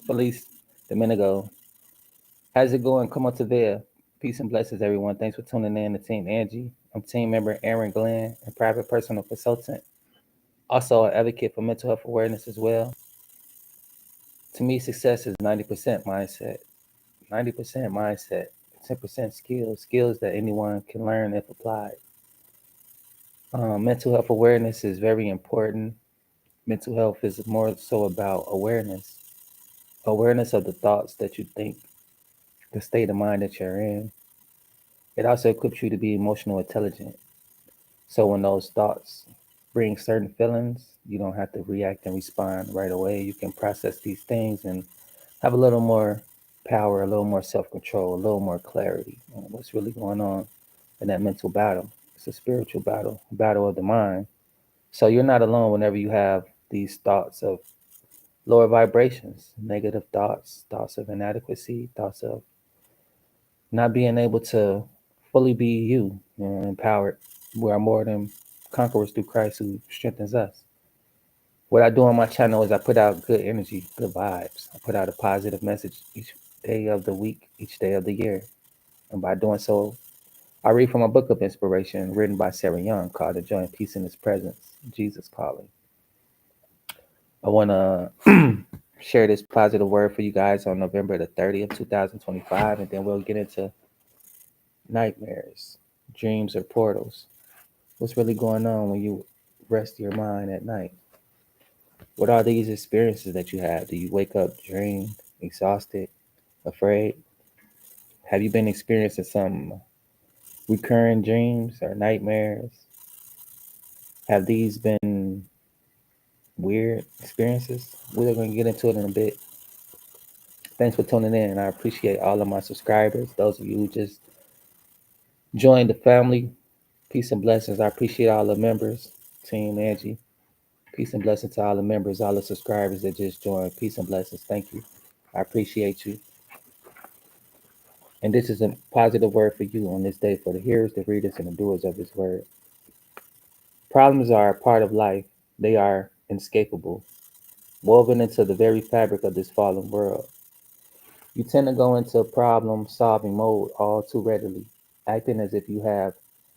Felice Domingo. How's it going? Come on to there. Peace and blessings, everyone. Thanks for tuning in to Team Angie. I'm team member Aaron Glenn, a private personal consultant, also an advocate for mental health awareness as well. To me, success is 90% mindset, 90% mindset, 10% skills that anyone can learn if applied. Mental health awareness is very important. Mental health is more so about awareness of the thoughts that you think, the state of mind that you're in. It also equips you to be emotional intelligent. So when those thoughts bring certain feelings, you don't have to react and respond right away. You can process these things and have a little more power, a little more self control, a little more clarity on what's really going on in that mental battle. It's a spiritual battle, battle of the mind. So you're not alone whenever you have these thoughts of lower vibrations, negative thoughts, thoughts of inadequacy, thoughts of not being able to fully be you, empowered. We are more than conquerors through Christ who strengthens us. What I do on my channel is I put out good energy, good vibes. I put out a positive message each day of the week, each day of the year. And by doing so, I read from a book of inspiration written by Sarah Young called Enjoying Peace in His Presence, Jesus Calling. I want to share this positive word for you guys on November the 30th, 2025, and then we'll get into nightmares, dreams, or portals. What's really going on when you rest your mind at night? What are these experiences that you have? Do you wake up drained, exhausted, afraid? Have you been experiencing some recurring dreams or nightmares? Have these been weird experiences? We're going to get into it in a bit. Thanks for tuning in, and I appreciate all of my subscribers. Those of you who just joined the family, peace and blessings. I appreciate all the members, Team Angie. Peace and blessings to all the members, all the subscribers that just joined. Peace and blessings. Thank you. I appreciate you. And this is a positive word for you on this day for the hearers, the readers, and the doers of this word. Problems are a part of life. They are inescapable, woven into the very fabric of this fallen world. You tend to go into problem solving mode all too readily, acting as if you have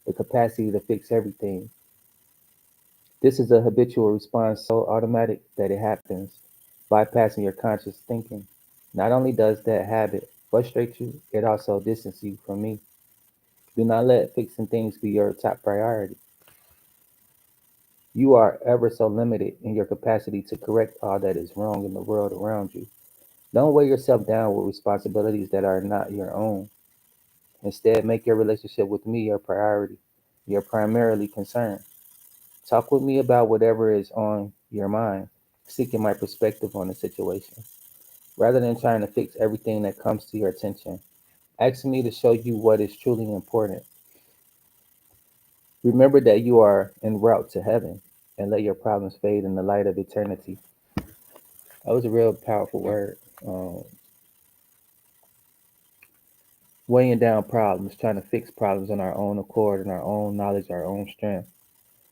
the capacity to fix everything. This is a habitual response so automatic that it happens, bypassing your conscious thinking. Not only does that habit frustrate you, it also distances you from me. Do not let fixing things be your top priority. You are ever so limited in your capacity to correct all that is wrong in the world around you. Don't weigh yourself down with responsibilities that are not your own. Instead, make your relationship with me your priority, your primarily concern. Talk with me about whatever is on your mind, seeking my perspective on the situation. Rather than trying to fix everything that comes to your attention, ask me to show you what is truly important. Remember that you are en route to heaven and let your problems fade in the light of eternity. That was a real powerful word. Weighing down problems, trying to fix problems on our own accord and our own knowledge, our own strength.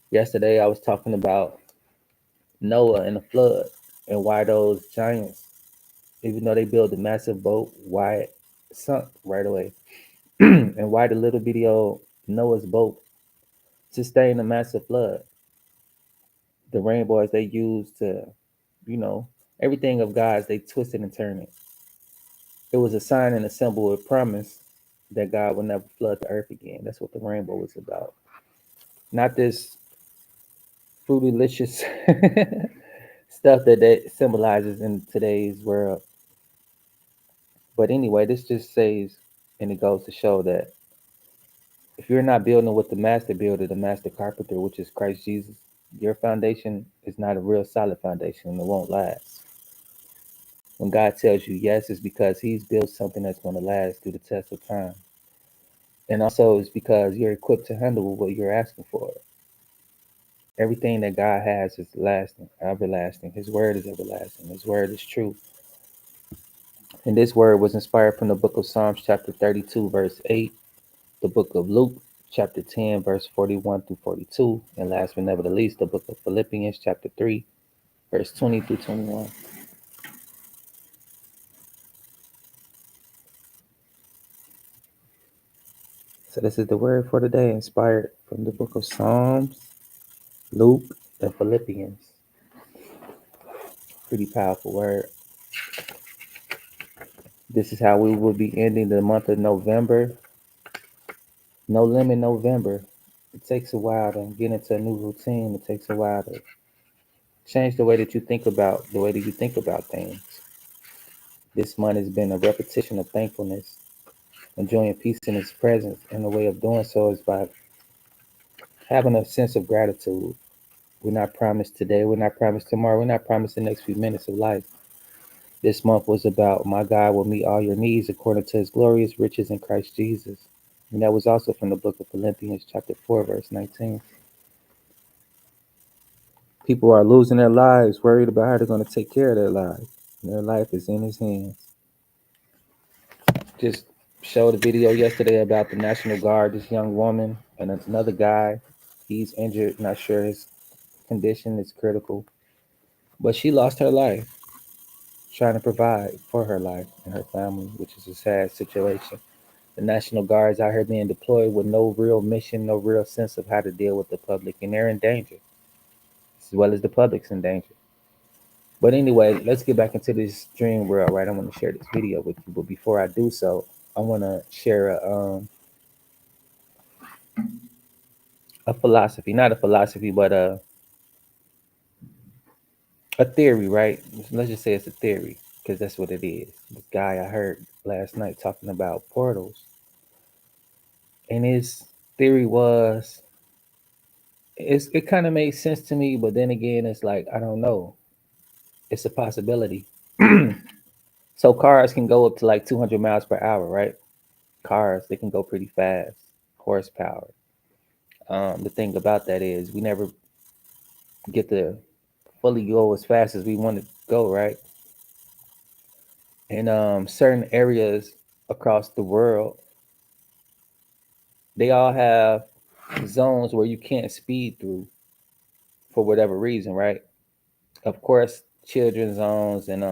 Yesterday, I was talking about Noah and the flood and why those giants, even though they built a massive boat, why it sunk right away. And why the little bitty old Noah's boat sustained a massive flood. The rainbows they used to, you know, everything of God's, they twisted and turned it. It was a sign and a symbol of promise that God would never flood the earth again. That's what the rainbow was about. Not this fruitylicious stuff that symbolizes in today's world. But anyway, this just says, and it goes to show that if you're not building with the master builder, the master carpenter, which is Christ Jesus, your foundation is not a real solid foundation and it won't last. When God tells you yes, it's because He's built something that's going to last through the test of time. And also, it's because you're equipped to handle what you're asking for. Everything that God has is lasting, everlasting. His word is everlasting. His word is true. And this word was inspired from the book of Psalms, chapter 32, verse 8, the book of Luke, chapter 10, verse 41 through 42, and last but never the least, the book of Philippians, chapter 3, verse 20 through 21. So this is the word for today, inspired from the book of Psalms, Luke, and Philippians. Pretty powerful word. This is how we will be ending the month of November. No limit November. It takes a while to get into a new routine. It takes a while to change the way that you think about things. This month has been a repetition of thankfulness, enjoying peace in His presence, and the way of doing so is by having a sense of gratitude. We're not promised today. We're not promised tomorrow. We're not promised the next few minutes of life. This month was about my God will meet all your needs according to His glorious riches in Christ Jesus. And that was also from the book of Philippians, chapter 4, verse 19. People are losing their lives, worried about how they're going to take care of their lives. And their life is in His hands. Just showed a video yesterday about the National Guard, this young woman, and another guy. He's injured, not sure his condition is critical. But she lost her life trying to provide for her life and her family, which is a sad situation. The National Guard is out here being deployed with no real mission, no real sense of how to deal with the public, and they're in danger, as well as the public's in danger. But anyway, let's get back into this dream world, right? I want to share this video with you, but before I do so, I want to share a philosophy, not a philosophy, but a theory, right? Let's just say it's a theory, because that's what it is. This guy I heard last night talking about portals, and his theory was it kind of made sense to me, but then again, it's like I don't know. It's a possibility. So cars can go up to like 200 miles per hour, right? Cars, they can go pretty fast, horsepower. The thing about that is we never get to fully go as fast as we want to go, right? And certain areas across the world, they all have zones where you can't speed through for whatever reason, right? Of course, children's zones and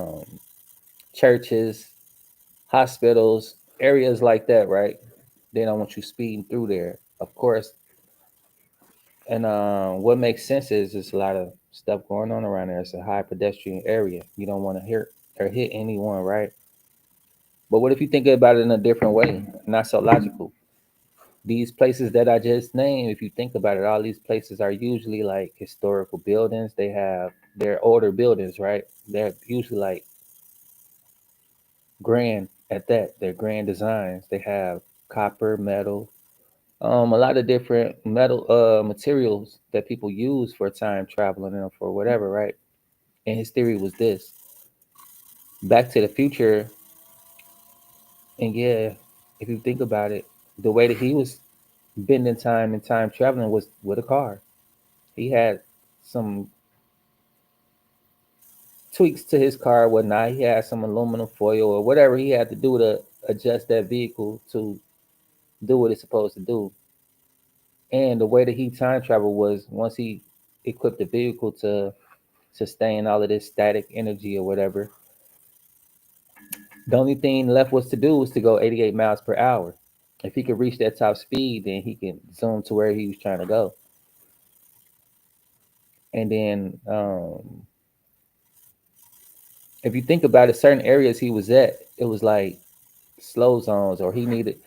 churches, hospitals, areas like that, right? They don't want you speeding through there, of course. And what makes sense is there's a lot of stuff going on around there. It's a high pedestrian area. You don't want to hurt or hit anyone, right? But what if you think about it in a different way, not so logical? These places that I just named, if you think about it, all these places are usually like historical buildings. They're older buildings, right? They're usually like grand at that. They're grand designs. They have copper, metal, a lot of different metal materials that people use for time traveling and for whatever, right? And his theory was this: Back to the Future, and yeah, if you think about it, the way that he was bending time and time traveling was with a car. He had some tweaks to his car, or whatnot. He had some aluminum foil or whatever he had to do to adjust that vehicle to do what it's supposed to do. And the way that he time traveled was once he equipped the vehicle to sustain all of this static energy or whatever, the only thing left was to do was to go 88 miles per hour. If he could reach that top speed, then he can zoom to where he was trying to go. And then, if you think about it, certain areas he was at, it was like slow zones, or he needed.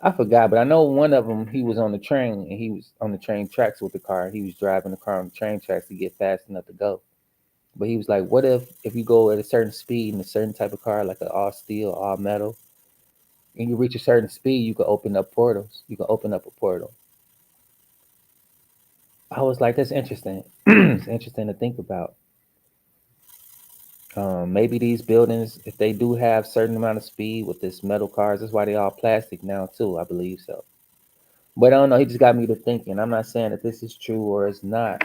I forgot, but I know one of them. He was on the train, and he was on the train tracks with the car. He was driving the car on the train tracks to get fast enough to go. But he was like, "What if you go at a certain speed in a certain type of car, like an all steel, all metal, and you reach a certain speed, you can open up portals. You can open up a portal." I was like, "That's interesting. It's interesting to think about." Maybe these buildings, if they do have certain amount of speed with this metal cars, that's why they all plastic now too. I believe so. But I don't know. He just got me to thinking. I'm not saying that this is true or it's not.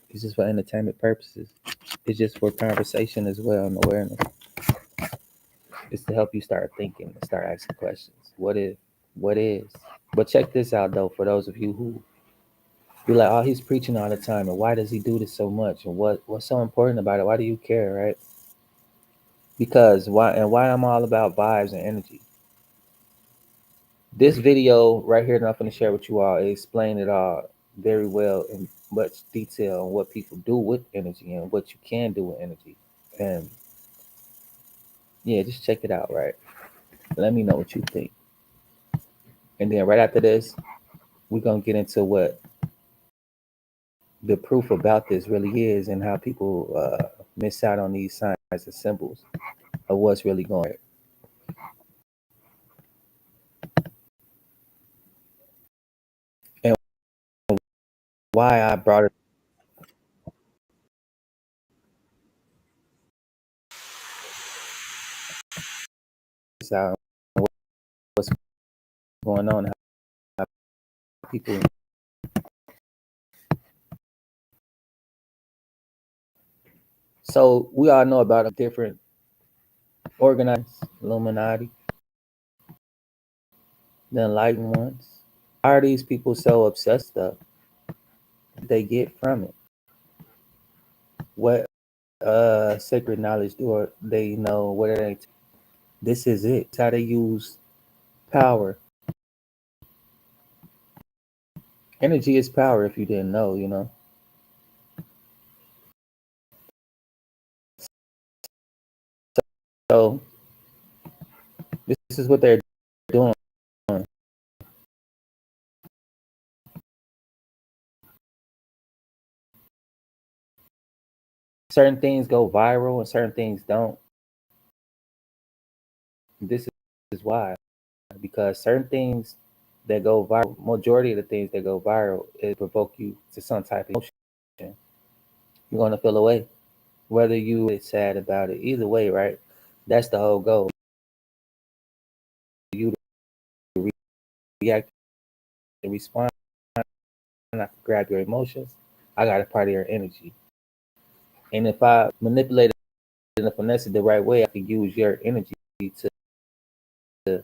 It's just for entertainment purposes. It's just for conversation as well and awareness. It's to help you start thinking and start asking questions. What if? What is? But check this out though, for those of you who be like, oh, he's preaching all the time, and why does he do this so much? And what's so important about it? Why do you care, right? Because why I'm all about vibes and energy. This video right here that I'm going to share with you all, it explain it all very well in much detail on what people do with energy and what you can do with energy. And yeah, just check it out, right? Let me know what you think. And then right after this, we're going to get into what the proof about this really is and how people miss out on these signs and symbols of what's really going on. And why I brought this out, what's going on, how people. So we all know about a different organized Illuminati, the enlightened ones. Why are these people so obsessed stuff they get from it? What sacred knowledge do they know? What are they? This is it. It's how they use power. Energy is power. If you didn't know, you know. So this is what they're doing. Certain things go viral and certain things don't. This is why, because certain things that go viral, majority of the things that go viral, it provoke you to some type of emotion. You're gonna feel away, whether you is sad about it. Either way, right? That's the whole goal. You to react and respond. I can grab your emotions. I got a part of your energy, and if I manipulate it and finesse it the right way, I can use your energy to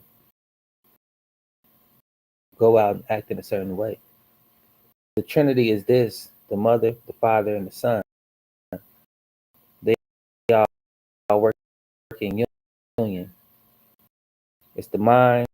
go out and act in a certain way. The Trinity is this: the Mother, the Father, and the Son. They all work in union. It's the mind,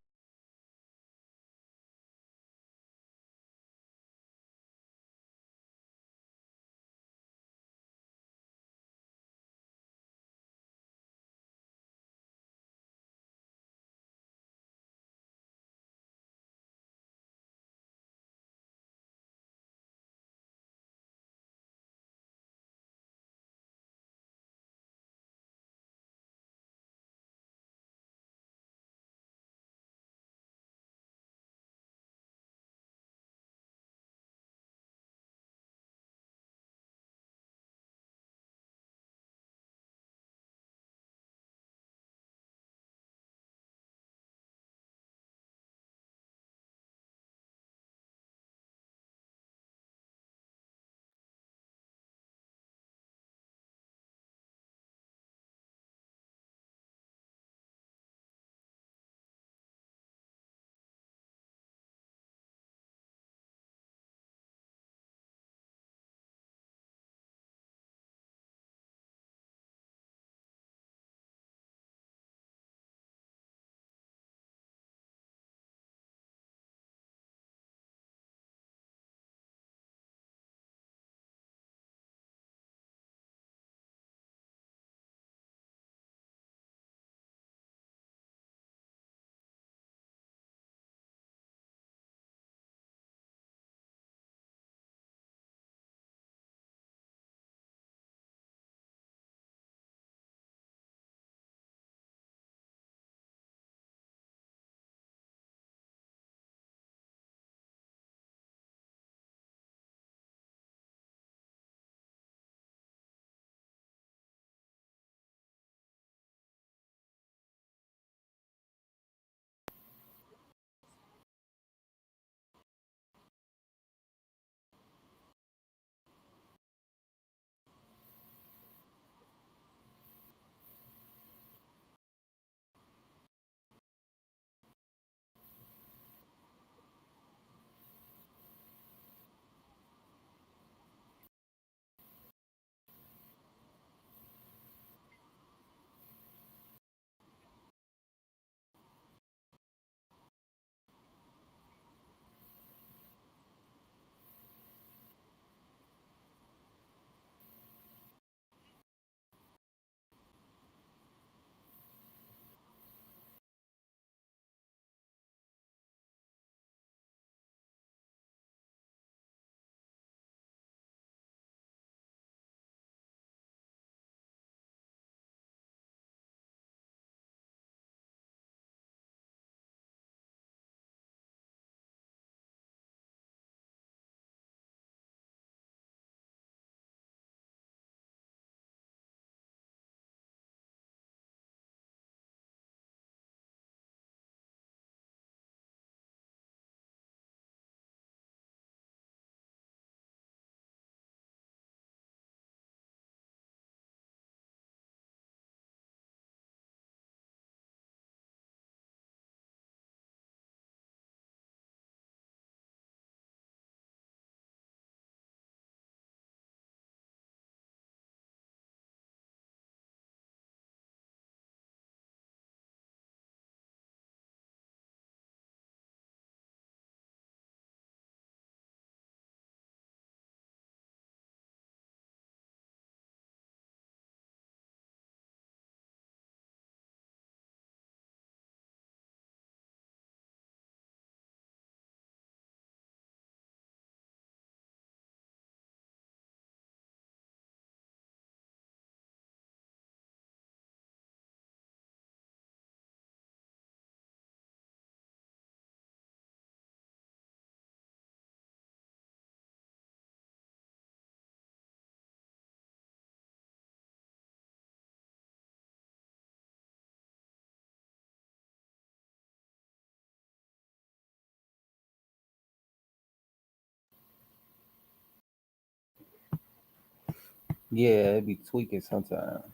Yeah, it be tweaking sometimes.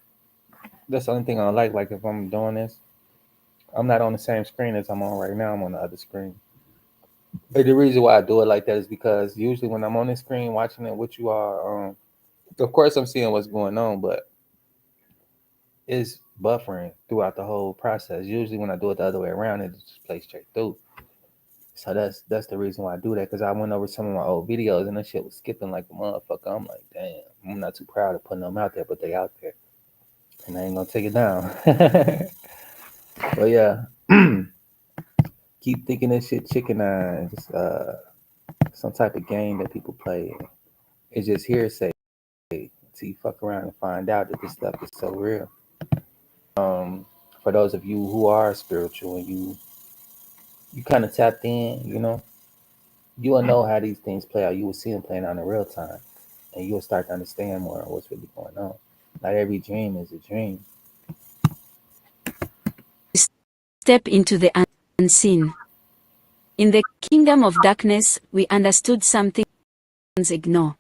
That's the only thing I don't like. Like if I'm doing this, I'm not on the same screen as I'm on right now. I'm on the other screen. But the reason why I do it like that is because usually when I'm on the screen watching it with you are, of course I'm seeing what's going on, but it's buffering throughout the whole process. Usually when I do it the other way around, it just plays straight through. So that's the reason why I do that. Because I went over some of my old videos and that shit was skipping like a motherfucker. I'm like, damn, I'm not too proud of putting them out there, but they out there, and I ain't gonna take it down. But yeah, keep thinking this shit chicken eyes. Some type of game that people play. It's just hearsay until you fuck around and find out that this stuff is so real. For those of you who are spiritual and you kind of tapped in, you will know how these things play out. You will see them playing out in real time, and you will start to understand more of what's really going on. Not every dream is a dream. Step into the unseen. In the kingdom of darkness, we understood something ignore.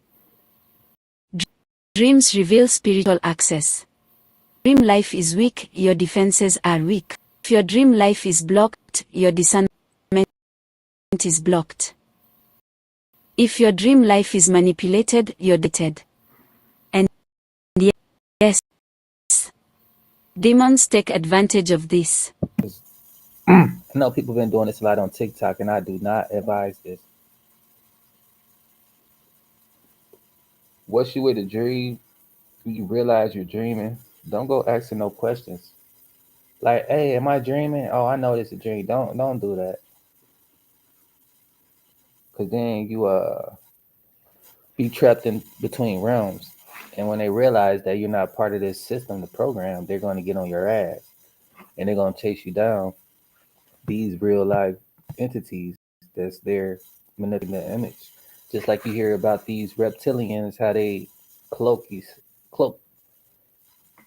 Dreams reveal spiritual access. Dream life is weak, your defenses are weak. If your dream life is blocked, your discernment is blocked. If your dream life is manipulated, you're dated. And yes, demons take advantage of this. I know people been doing this a lot on TikTok, and I do not advise this. Once you with a dream, you realize you're dreaming, don't go asking no questions. Like, hey, am I dreaming? Oh, I know it's a dream. Don't do that. Cause then you be trapped in between realms. And when they realize that you're not part of this system, the program, they're gonna get on your ass and they're gonna chase you down. These real life entities that's there manipulating the image. Just like you hear about these reptilians, how they cloak.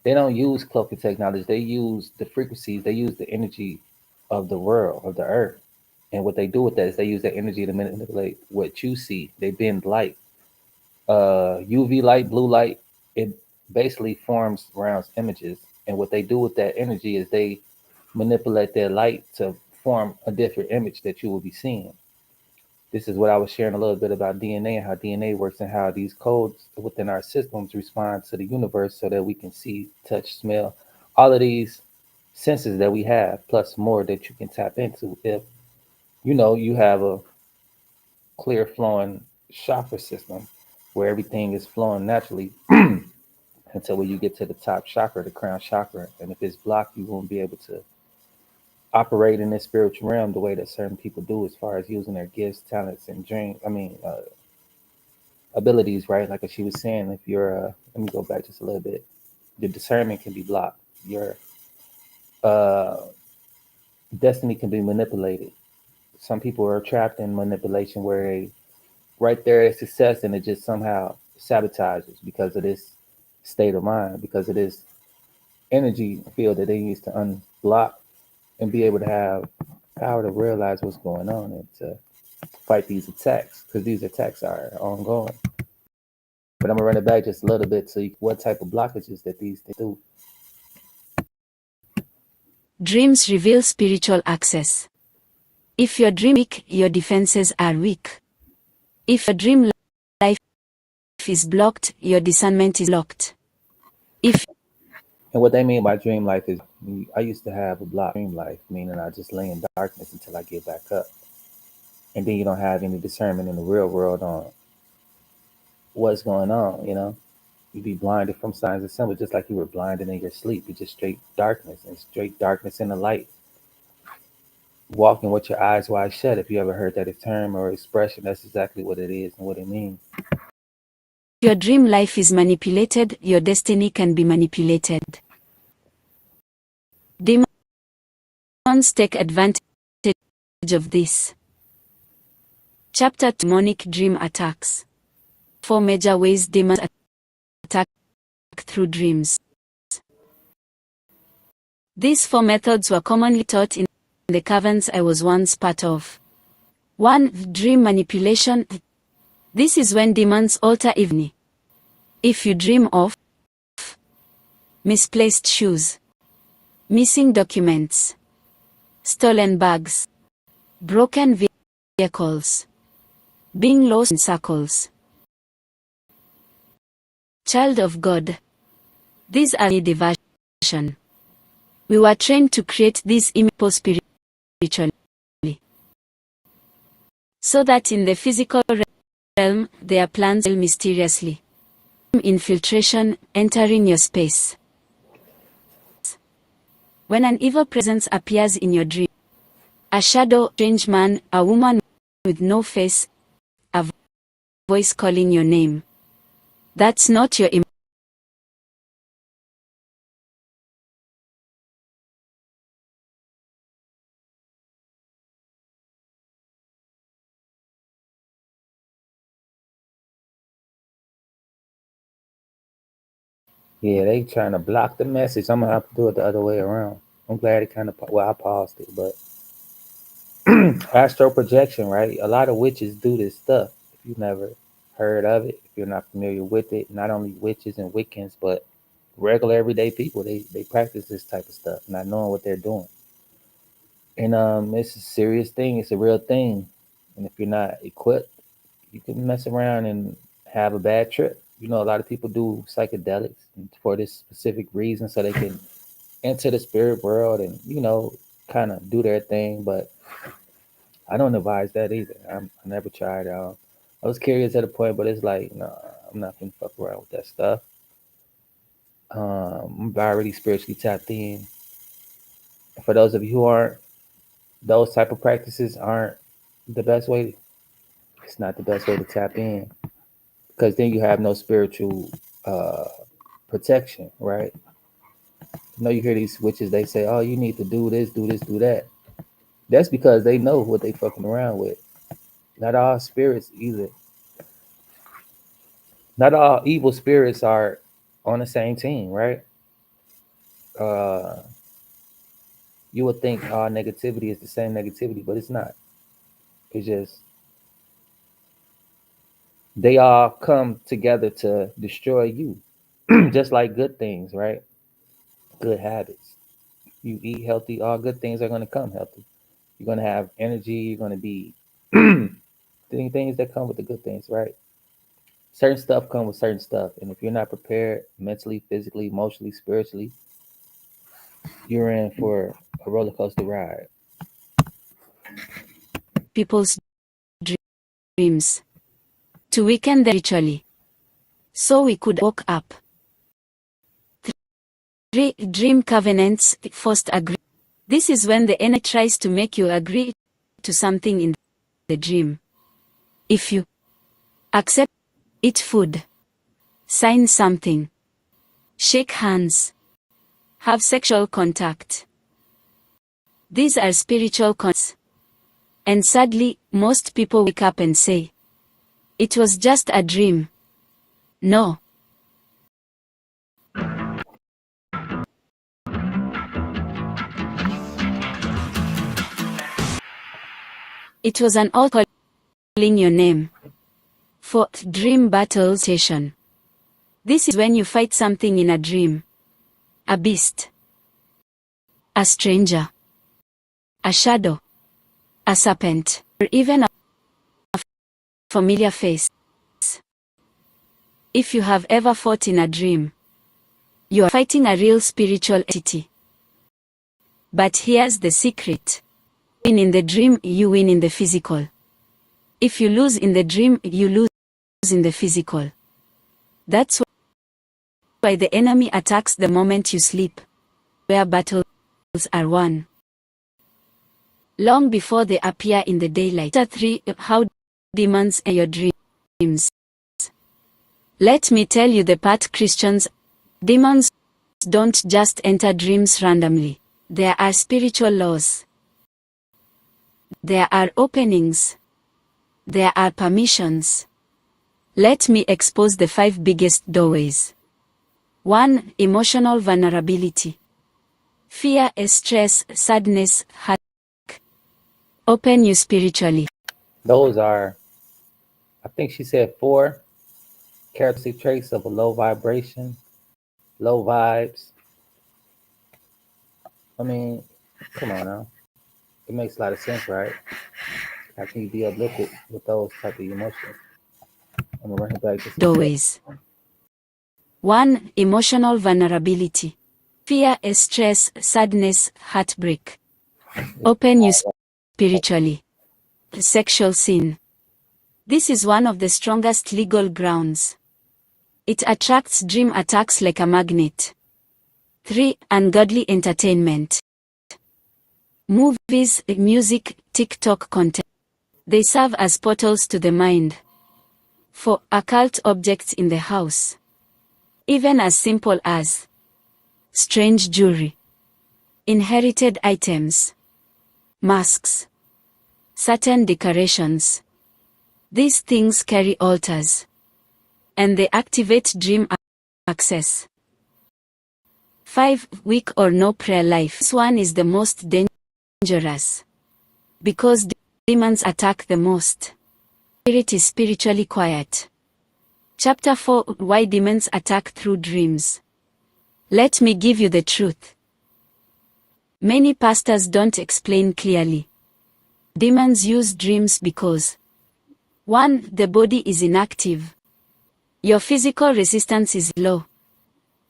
They don't use cloaking technology. They use the frequencies. They use the energy of the world, of the earth. And what they do with that is they use that energy to manipulate what you see. They bend light, UV light, blue light. It basically forms around images. And what they do with that energy is they manipulate their light to form a different image that you will be seeing. This is what I was sharing a little bit about DNA and how DNA works and how these codes within our systems respond to the universe so that we can see, touch, smell, all of these senses that we have, plus more that you can tap into if you have a clear flowing chakra system where everything is flowing naturally until when you get to the top chakra, the crown chakra. And if it's blocked, you won't be able to operate in this spiritual realm the way that certain people do as far as using their gifts, talents, and abilities, right? Like she was saying, if you're, let me go back just a little bit, the discernment can be blocked. Your uh, destiny can be manipulated. Some people are trapped in manipulation where they right there is success and it just somehow sabotages because of this state of mind, because of this energy field that they use to unblock and be able to have power to realize what's going on and to fight these attacks, because these attacks are ongoing. But I'm gonna run it back just a little bit to what type of blockages that these things do. Dreams reveal spiritual access. If your dream weak, your defenses are weak. If your dream life is blocked, your discernment is blocked. And what they mean by dream life is, I used to have a block dream life, meaning I just lay in darkness until I get back up. And then you don't have any discernment in the real world on what's going on. You'd be blinded from signs and symbols, just like you were blinded in your sleep. It's just straight darkness and straight darkness in the light. Walking with your eyes wide shut. If you ever heard that term or expression, that's exactly what it is and what it means. If your dream life is manipulated, your destiny can be manipulated. Demons take advantage of this. Chapter 2: Demonic Dream Attacks. 4 major ways demons attack through dreams. These 4 methods were commonly taught in the covens I was once part of. 1. Dream manipulation. This is when demons alter evening. If you dream of misplaced shoes, missing documents, stolen bags, broken vehicles, being lost in circles. Child of God, these are diversion. We were trained to create these images spiritually, so that in the physical realm, their plans fail mysteriously. Infiltration, entering your space. When an evil presence appears in your dream, a shadow, strange man, a woman with no face, a voice calling your name, that's not your Yeah, they trying to block the message. I'm gonna have to do it the other way around. I'm glad it kind of I paused it, but astral projection, right? A lot of witches do this stuff. If you've never heard of it, if you're not familiar with it, not only witches and Wiccans, but regular everyday people, they practice this type of stuff, not knowing what they're doing. And it's a serious thing. It's a real thing. And if you're not equipped, you can mess around and have a bad trip. You know, a lot of people do psychedelics for this specific reason, so they can enter the spirit world and kind of do their thing. But I don't advise that either. I never tried. I was curious at a point, but it's like, no, I'm not gonna fuck around with that stuff. I'm already spiritually tapped in. For those of you who aren't, those type of practices aren't the best way. It's not the best way to tap in, because then you have no spiritual uh, protection, right? You know, you hear these witches, they say, "Oh, you need to do this, do this, do that." That's because they know what they fucking around with. Not all spirits either. Not all evil spirits are on the same team, right? Uh, you would think all negativity is the same negativity, but it's not. It's just they all come together to destroy you, just like good things, right? Good habits. You eat healthy, all good things are going to come healthy. You're going to have energy. You're going to be doing things that come with the good things, right? Certain stuff come with certain stuff, and if you're not prepared mentally, physically, emotionally, spiritually, you're in for a roller coaster ride. people's dreams to weaken them ritually, so we could woke up. 3. Dream covenants, forced agree. This is when the enemy tries to make you agree to something in the dream. If you accept, eat food, sign something, shake hands, have sexual contact, these are spiritual cons. And sadly, most people wake up and say, it was just a dream. No. It was an all calling your name. 4. Dream battle station. This is when you fight something in a dream. A beast, a stranger, a shadow, a serpent, or even a familiar face. If you have ever fought in a dream, you are fighting a real spiritual entity. But here's the secret. Win in the dream, you win in the physical. If you lose in the dream, you lose in the physical. That's why the enemy attacks the moment you sleep, where battles are won, long before they appear in the daylight. 3. How demons enter your dreams. Let me tell you the part, Christians. Demons don't just enter dreams randomly. There are spiritual laws. There are openings. There are permissions. Let me expose the 5 biggest doorways. 1. Emotional vulnerability. Fear, stress, sadness, heart. Open you spiritually. Those are, I think she said, 4 characteristic traits of a low vibration, low vibes. I mean, come on now. It makes a lot of sense, right? How can you be uplifted with those type of emotions? I'm gonna run it back just a sec. Doorways. 1. Emotional vulnerability. Fear, stress, sadness, heartbreak. Open you spiritually. Sexual sin. This is one of the strongest legal grounds. It attracts dream attacks like a magnet. 3. Ungodly entertainment. Movies, music, TikTok content. They serve as portals to the mind. 4. Occult objects in the house. Even as simple as strange jewelry, inherited items, masks, certain decorations. These things carry altars, and they activate dream access. 5. Weak or no prayer life. This one is the most dangerous, because demons attack the most. Spirit is spiritually quiet. Chapter 4. Why demons attack through dreams. Let me give you the truth. Many pastors don't explain clearly. Demons use dreams because 1. The body is inactive. Your physical resistance is low.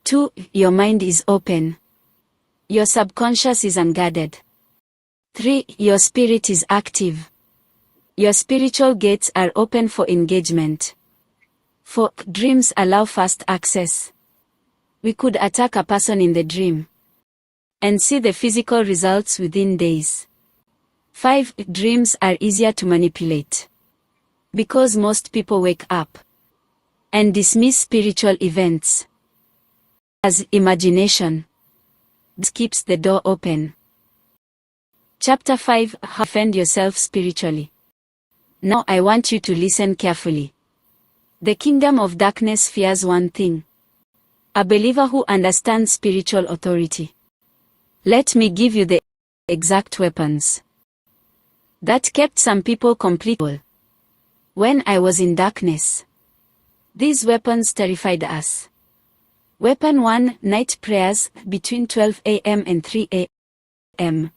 2. Your mind is open. Your subconscious is unguarded. 3. Your spirit is active. Your spiritual gates are open for engagement. 4. Dreams allow fast access. We could attack a person in the dream and see the physical results within days. 5. Dreams are easier to manipulate because most people wake up and dismiss spiritual events as imagination. This keeps the door open. Chapter 5. How to defend yourself spiritually. Now I want you to listen carefully. The kingdom of darkness fears one thing: a believer who understands spiritual authority. Let me give you the exact weapons that kept some people completely. When I was in darkness, these weapons terrified us. Weapon 1: night prayers between 12 a.m. and 3 a.m.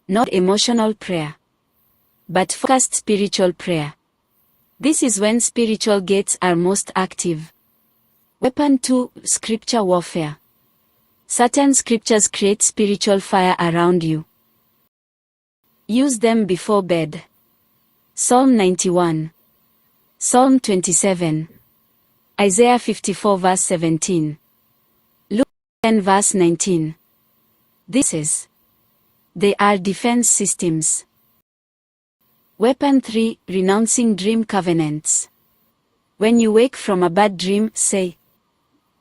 Not emotional prayer, but focused spiritual prayer. This is when spiritual gates are most active. Weapon 2: scripture warfare. Certain scriptures create spiritual fire around you. Use them before bed. Psalm 91, Psalm 27, Isaiah 54 verse 17, Luke 10 verse 19. They are defense systems. Weapon 3: renouncing dream covenants. When you wake from a bad dream, say,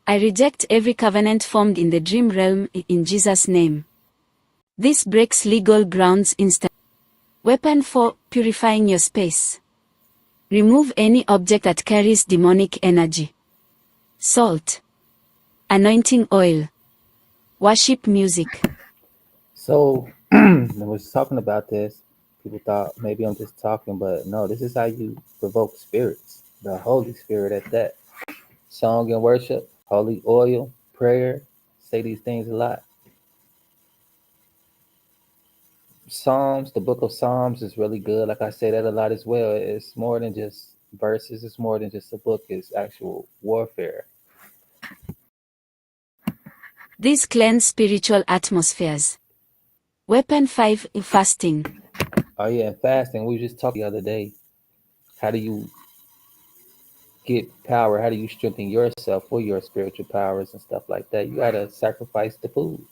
I reject every covenant formed in the dream realm in Jesus' name. This breaks legal grounds instantly. Weapon 4: purifying your space. Remove any object that carries demonic energy. Salt, anointing oil, worship music. So I was talking about this. People thought maybe I'm just talking, but no, this is how you provoke spirits, the Holy Spirit at that. Song and worship, holy oil, prayer. Say these things a lot. Psalms, the book of Psalms is really good. Like I say that a lot as well. It's more than just verses, it's more than just a book, it's actual warfare. These cleanse spiritual atmospheres. Weapon 5: fasting. Oh yeah, and fasting. We were just talking the other day. How do you get power? How do you strengthen yourself for your spiritual powers and stuff like that? You gotta sacrifice the food.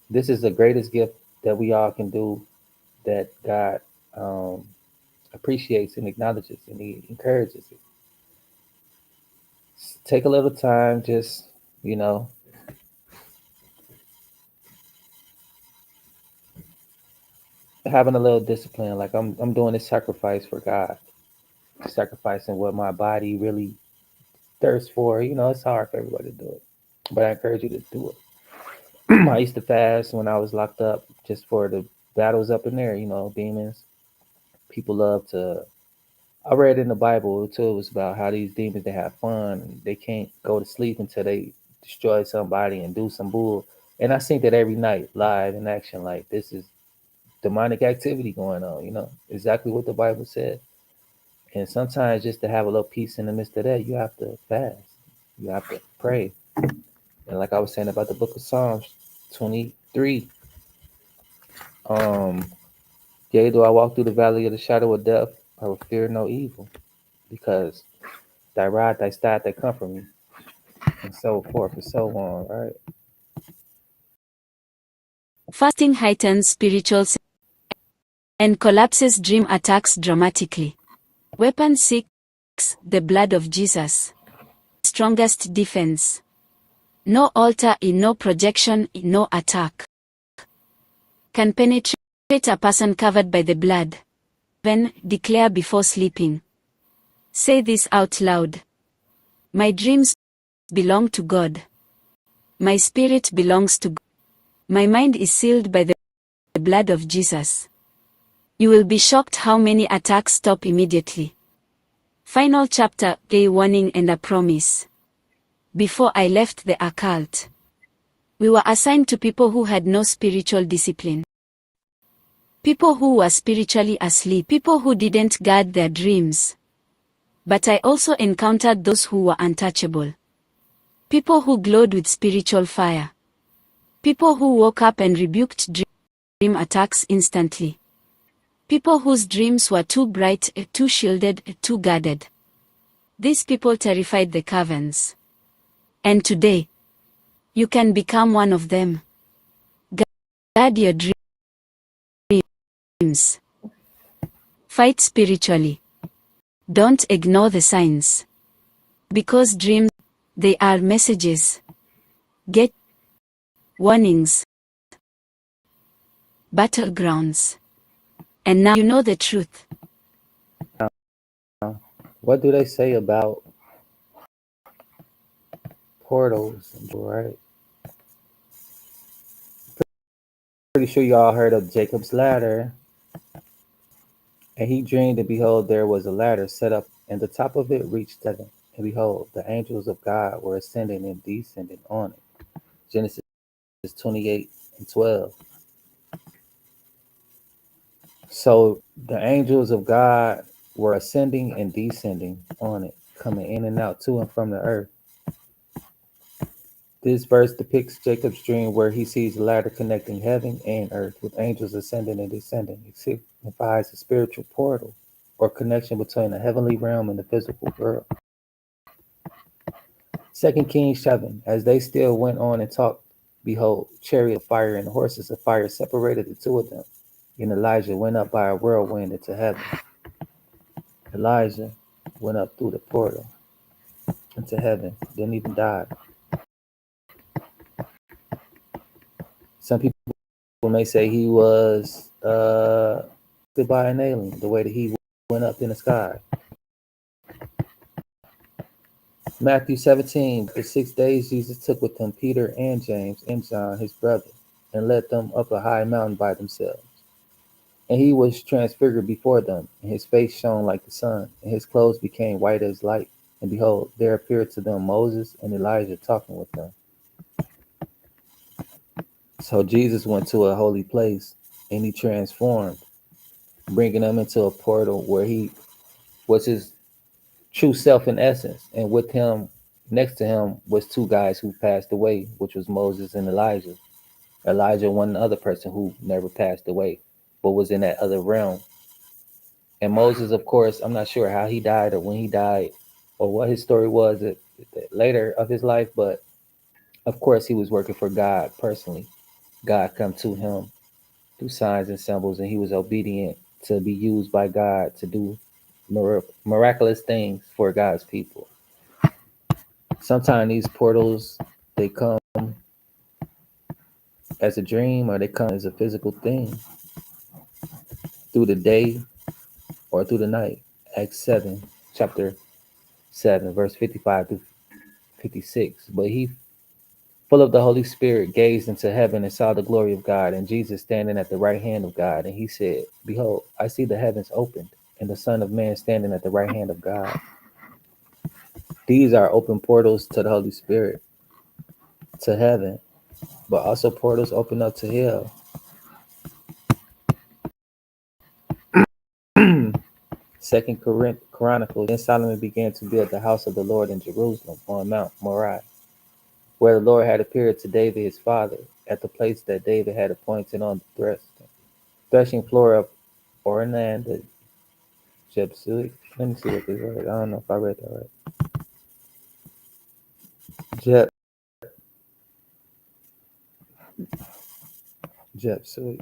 This is the greatest gift that we all can do, that God um, appreciates and acknowledges, and He encourages it. Take a little time, just you know, having a little discipline. Like I'm doing this sacrifice for God, sacrificing what my body really thirsts for. You know, it's hard for everybody to do it, but I encourage you to do it. I used to fast when I was locked up, just for the battles up in there. You know, demons. People love to. I read in the Bible too. It was about how these demons, they have fun. They can't go to sleep until they destroy somebody and do some bull. And I seen that every night, live in action. Like this is demonic activity going on. Exactly what the Bible said. And sometimes just to have a little peace in the midst of that, you have to fast. You have to pray. And like I was saying about the book of Psalms 23, um, yea, though I walk through the valley of the shadow of death, I will fear no evil, because thy rod, thy staff, they comfort me, and so forth and so on, right? Fasting heightens spiritual and collapses dream attacks dramatically. Weapon 6. The blood of Jesus. Strongest defense. No altar, no projection, no attack can penetrate a person covered by the blood. Then declare before sleeping. Say this out loud. My dreams belong to God. My spirit belongs to God. My mind is sealed by the blood of Jesus. You will be shocked how many attacks stop immediately. Final chapter, a warning and a promise. Before I left the occult, we were assigned to people who had no spiritual discipline. People who were spiritually asleep. People who didn't guard their dreams. But I also encountered those who were untouchable. People who glowed with spiritual fire. People who woke up and rebuked dream attacks instantly. People whose dreams were too bright, too shielded, too guarded. These people terrified the caverns. And today, you can become one of them. Guard your dreams. Fight spiritually. Don't ignore the signs. Because dreams, they are messages. Get warnings. Battlegrounds. And now you know the truth. What do they say about portals, right? Pretty sure y'all heard of Jacob's ladder. And he dreamed, and behold, there was a ladder set up, and the top of it reached heaven. And behold, the angels of God were ascending and descending on it. Genesis 28:12. So the angels of God were ascending and descending on it, coming in and out to and from the earth. This verse depicts Jacob's dream where he sees a ladder connecting heaven and earth with angels ascending and descending. It signifies a spiritual portal or connection between the heavenly realm and the physical world. 2 Kings 7. As they still went on and talked, behold, chariot of fire and horses of fire separated the two of them. And Elijah went up by a whirlwind into heaven. Elijah went up through the portal into heaven, didn't even die. Some people may say he was by an alien, the way that he went up in the sky. Matthew 17, for 6 days Jesus took with him Peter and James and John, his brother, and led them up a high mountain by themselves. And he was transfigured before them, and his face shone like the sun, and his clothes became white as light. And behold, there appeared to them Moses and Elijah talking with them. So Jesus went to a holy place, and he transformed, bringing them into a portal where he was his true self in essence. And with him, next to him, was two guys who passed away, which was Moses and Elijah. Elijah, one other person who never passed away, but was in that other realm. And Moses, of course, I'm not sure how he died or when he died or what his story was later of his life, but of course he was working for God personally. God come to him through signs and symbols, and he was obedient to be used by God to do miraculous things for God's people. Sometimes these portals, they come as a dream or they come as a physical thing through the day or through the night. Acts 7, chapter 7, verse 55 through 56. But he, full of the Holy Spirit, gazed into heaven and saw the glory of God and Jesus standing at the right hand of God. And he said, behold, I see the heavens opened and the Son of Man standing at the right hand of God. These are open portals to the Holy Spirit, to heaven. but also portals open up to hell. Second Chronicles. Then Solomon began to build the house of the Lord in Jerusalem on Mount Moriah, where the Lord had appeared to David his father, at the place that David had appointed on the threshing floor of Ornan the Jebusite. Let me see what this word. I don't know if I read that right. Jeb Jebusite.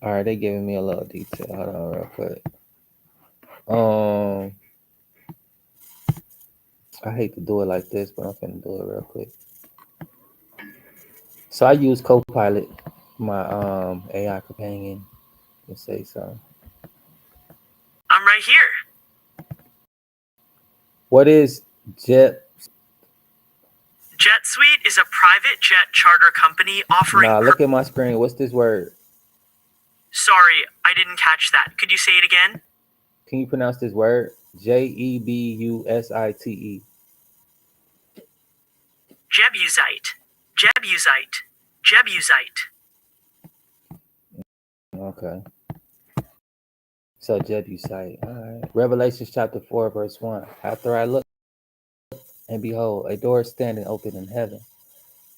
All right, they giving me a little detail. Hold on, real quick. Um, I hate to do it like this, but I'm finna do it real quick. So I use Copilot, my AI companion, to say something. I'm right here. What is Jet? Jet Suite is a private jet charter company offering. Nah, look at my screen. What's this word? Sorry, I didn't catch that. Could you say it again? Can you pronounce this word? Jebusite. Jebusite. Jebusite. Jebusite. Okay. So Jebusite. All right. Revelation chapter 4, verse 1. After I looked, and behold, a door standing open in heaven.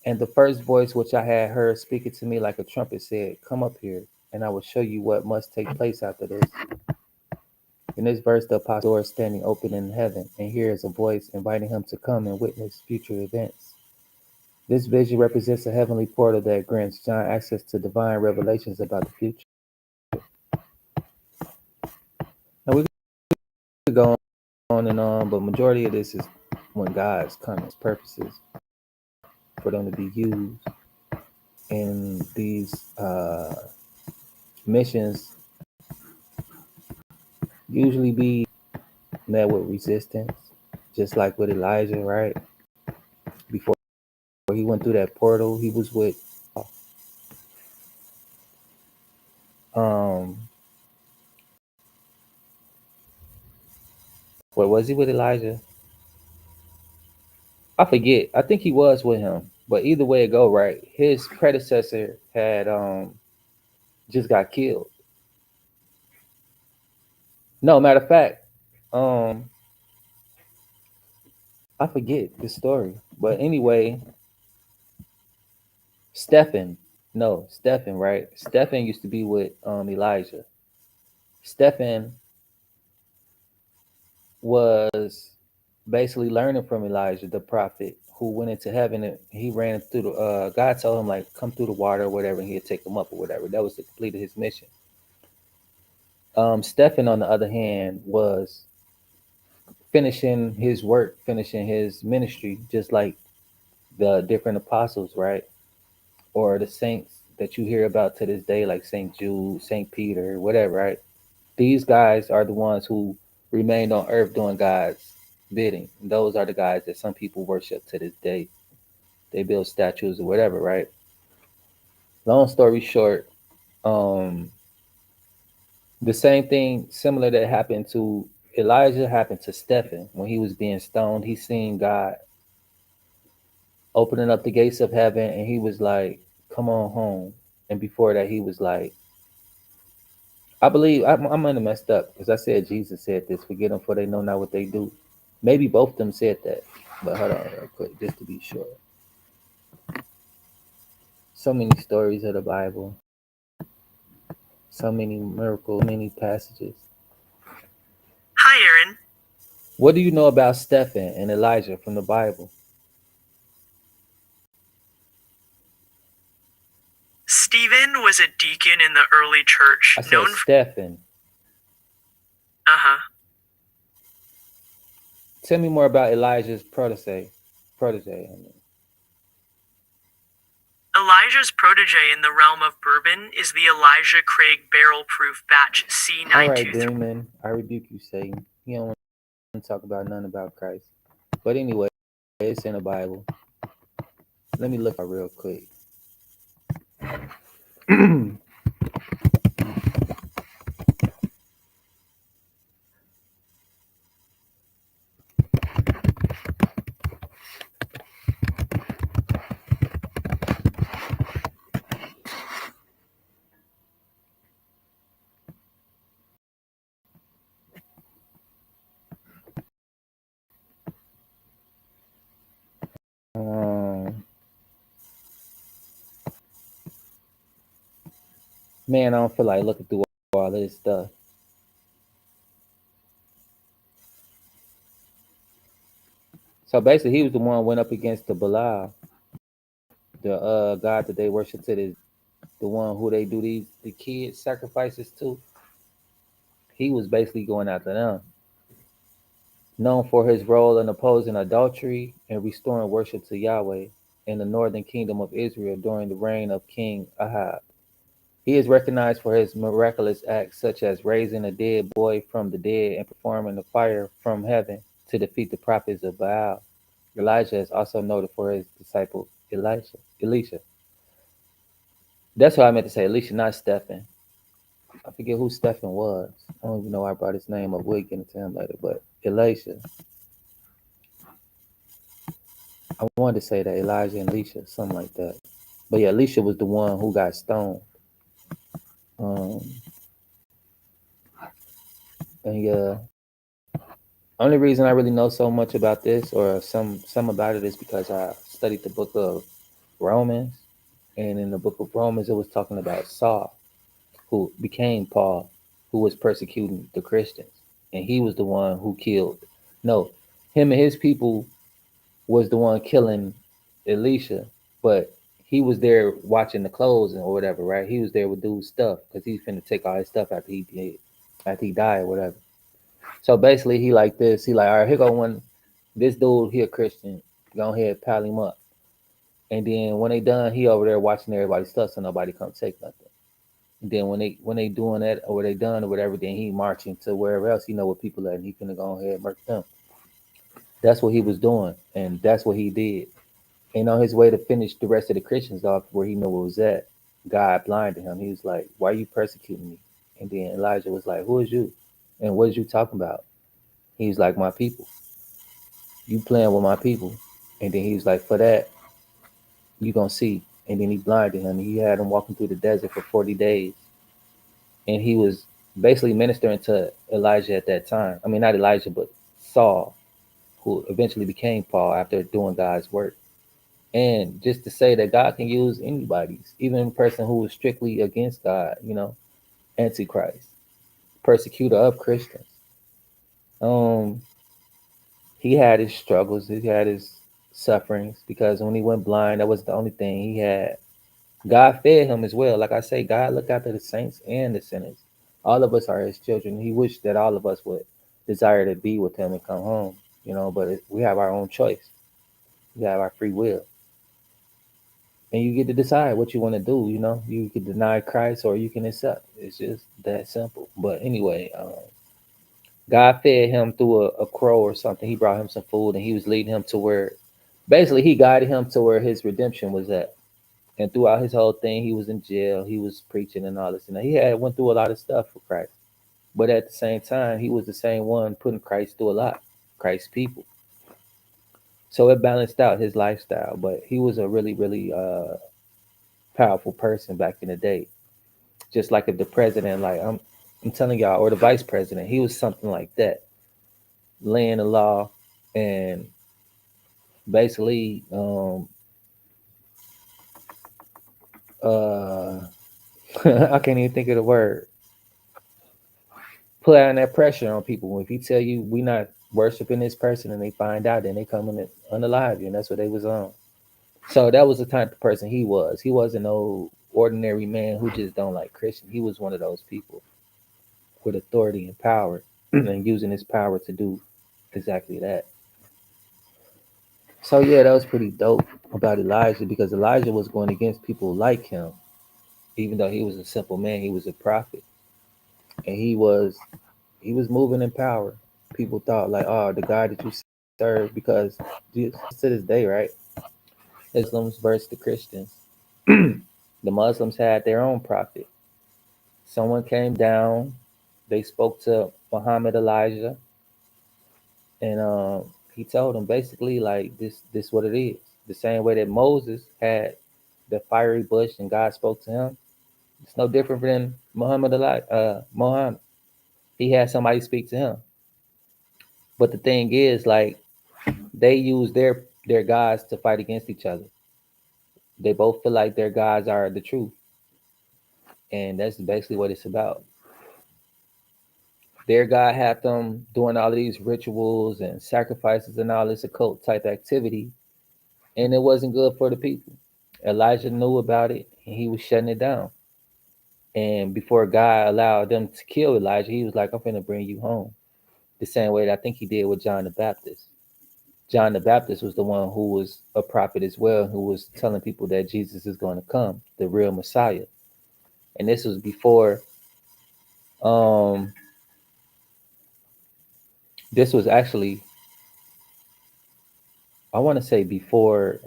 And the first voice which I had heard speaking to me like a trumpet said, "Come up here, and I will show you what must take place after this." In this verse, the apostle is standing open in heaven, and hears a voice inviting him to come and witness future events. This vision represents a heavenly portal that grants John access to divine revelations about the future. Now we could go on and on, but majority of this is when God's coming, His purposes for them to be used in these missions usually be met with resistance, just like with Elijah, right? Before he went through that portal, he was with what was he with Elijah? I forget. I think he was with him. But either way it go, right? His predecessor had just got killed. No, matter of fact, I forget the story. But anyway, Stephen, right? Stephen used to be with Elijah. Stephen was basically learning from Elijah, the prophet, who went into heaven, and he ran through the God told him like come through the water or whatever, and he'd take him up or whatever. That was to complete his mission. Stephen, on the other hand, was finishing his work, finishing his ministry, just like the different apostles, right? Or the saints that you hear about to this day, like Saint Jude, Saint Peter, whatever, right? These guys are the ones who remained on earth doing God's bidding. Those are the guys that some people worship to this day. They build statues or whatever, right? Long story short, the same thing similar that happened to Elijah happened to Stephen when he was being stoned. He seen God opening up the gates of heaven, and he was like, "Come on home." And before that, he was like, I believe I might have messed up because I said Jesus said this, "Forget them, for they know not what they do." Maybe both of them said that, but hold on real quick, just to be sure. So many stories of the Bible, so many miracles, many passages. Hi, Aaron. What do you know about Stephen and Elijah from the Bible? Stephen was a deacon in the early church, I said known. Stephen. Uh-huh. Tell me more about Elijah's protege. I mean. Elijah's protege in the realm of bourbon is the Elijah Craig Barrel Proof Batch All right, C923. demon. I rebuke you, Satan. You don't want to talk about nothing about Christ. But anyway, it's in the Bible. Let me look at it real quick. Um, man, I don't feel like looking through all this stuff. So basically, he was the one who went up against the Belial, the god that they worship to the one who they do the kid sacrifices to. He was basically going after them. Known for his role in opposing adultery and restoring worship to Yahweh in the northern kingdom of Israel during the reign of King Ahab. He is recognized for his miraculous acts, such as raising a dead boy from the dead and performing the fire from heaven to defeat the prophets of Baal. Elijah is also noted for his disciple Elisha. That's what I meant to say, Elisha, not Stephen. I forget who Stephen was. I don't even know why I brought his name up. We'll get into him later. But Elisha, I wanted to say that Elijah and Elisha, something like that. But yeah, Elisha was the one who got stoned. Um, and yeah, only reason I really know so much about this or some about it is because I studied the book of Romans, and in the book of Romans it was talking about Saul, who became Paul, who was persecuting the Christians, and he was the one who killed. No, him and his people was the one killing Elisha, but he was there watching the clothes and or whatever, right? He was there with dude's stuff because he's finna take all his stuff after he died or whatever. So basically, he like this. He like, all right, here go one. This dude, he a Christian. Go ahead, pile him up. And then when they done, he over there watching everybody's stuff, so nobody come take nothing. And then when they doing that or they done or whatever, then he marching to wherever else he know where people at, and he finna go ahead and murk them. That's what he was doing, and that's what he did. And on his way to finish the rest of the Christians off where he knew what was at, God blinded him. He was like, "Why are you persecuting me?" And then Elijah was like, "Who is you? And what is you talking about?" He was like, "My people. You playing with my people." And then he was like, "For that, you gonna see." And then he blinded him. He had him walking through the desert for 40 days. And he was basically ministering to Elijah at that time. I mean, not Elijah, but Saul, who eventually became Paul after doing God's work. And just to say that God can use anybody's, even a person who was strictly against God, Antichrist, persecutor of Christians. Um, he had his struggles, he had his sufferings because when he went blind, that was the only thing he had. God fed him as well. Like I say, God look after the saints and the sinners. All of us are his children. He wished that all of us would desire to be with him and come home, but we have our own choice. We have our free will. And you get to decide what you want to do. You can deny Christ or you can accept. It's just that simple. But anyway, God fed him through a crow or something. He brought him some food and he was leading him to where, basically, he guided him to where his redemption was at. And throughout his whole thing, he was in jail. He was preaching and all this. And he had went through a lot of stuff for Christ. But at the same time, he was the same one putting Christ through a lot, Christ's people. So it balanced out his lifestyle. But he was a really, really powerful person back in the day. Just like if the president, like I'm telling y'all, or the vice president, he was something like that, laying the law and basically I can't even think of the word. Put out that pressure on people. If he tell you we not worshiping this person and they find out, then they come in and unalive you, and that's what they was on. So that was the type of person he was. He wasn't no ordinary man who just don't like Christian. He was one of those people with authority and power and using his power to do exactly that. So yeah, that was pretty dope about Elijah because Elijah was going against people like him. Even though he was a simple man, he was a prophet. And he was moving in power. People thought like, oh, the God that you serve, because to this day, right? Muslims versus the Christians. The Muslims had their own prophet. Someone came down, they spoke to Muhammad Elijah, and he told them basically like this what it is. The same way that Moses had the fiery bush and God spoke to him. It's no different than Muhammad. He had somebody speak to him. But the thing is, like, they use their gods to fight against each other. They both feel like their gods are the truth, and that's basically what it's about. Their god had them doing all of these rituals and sacrifices and all this occult type activity, and it wasn't good for the people. Elijah knew about it, and he was shutting it down. And before God allowed them to kill Elijah, he was like, I'm going to bring you home. The same way that I think he did with John the Baptist. John the Baptist was the one who was a prophet as well, who was telling people that Jesus is going to come, the real Messiah. And this was before, um, this was actually, I want to say before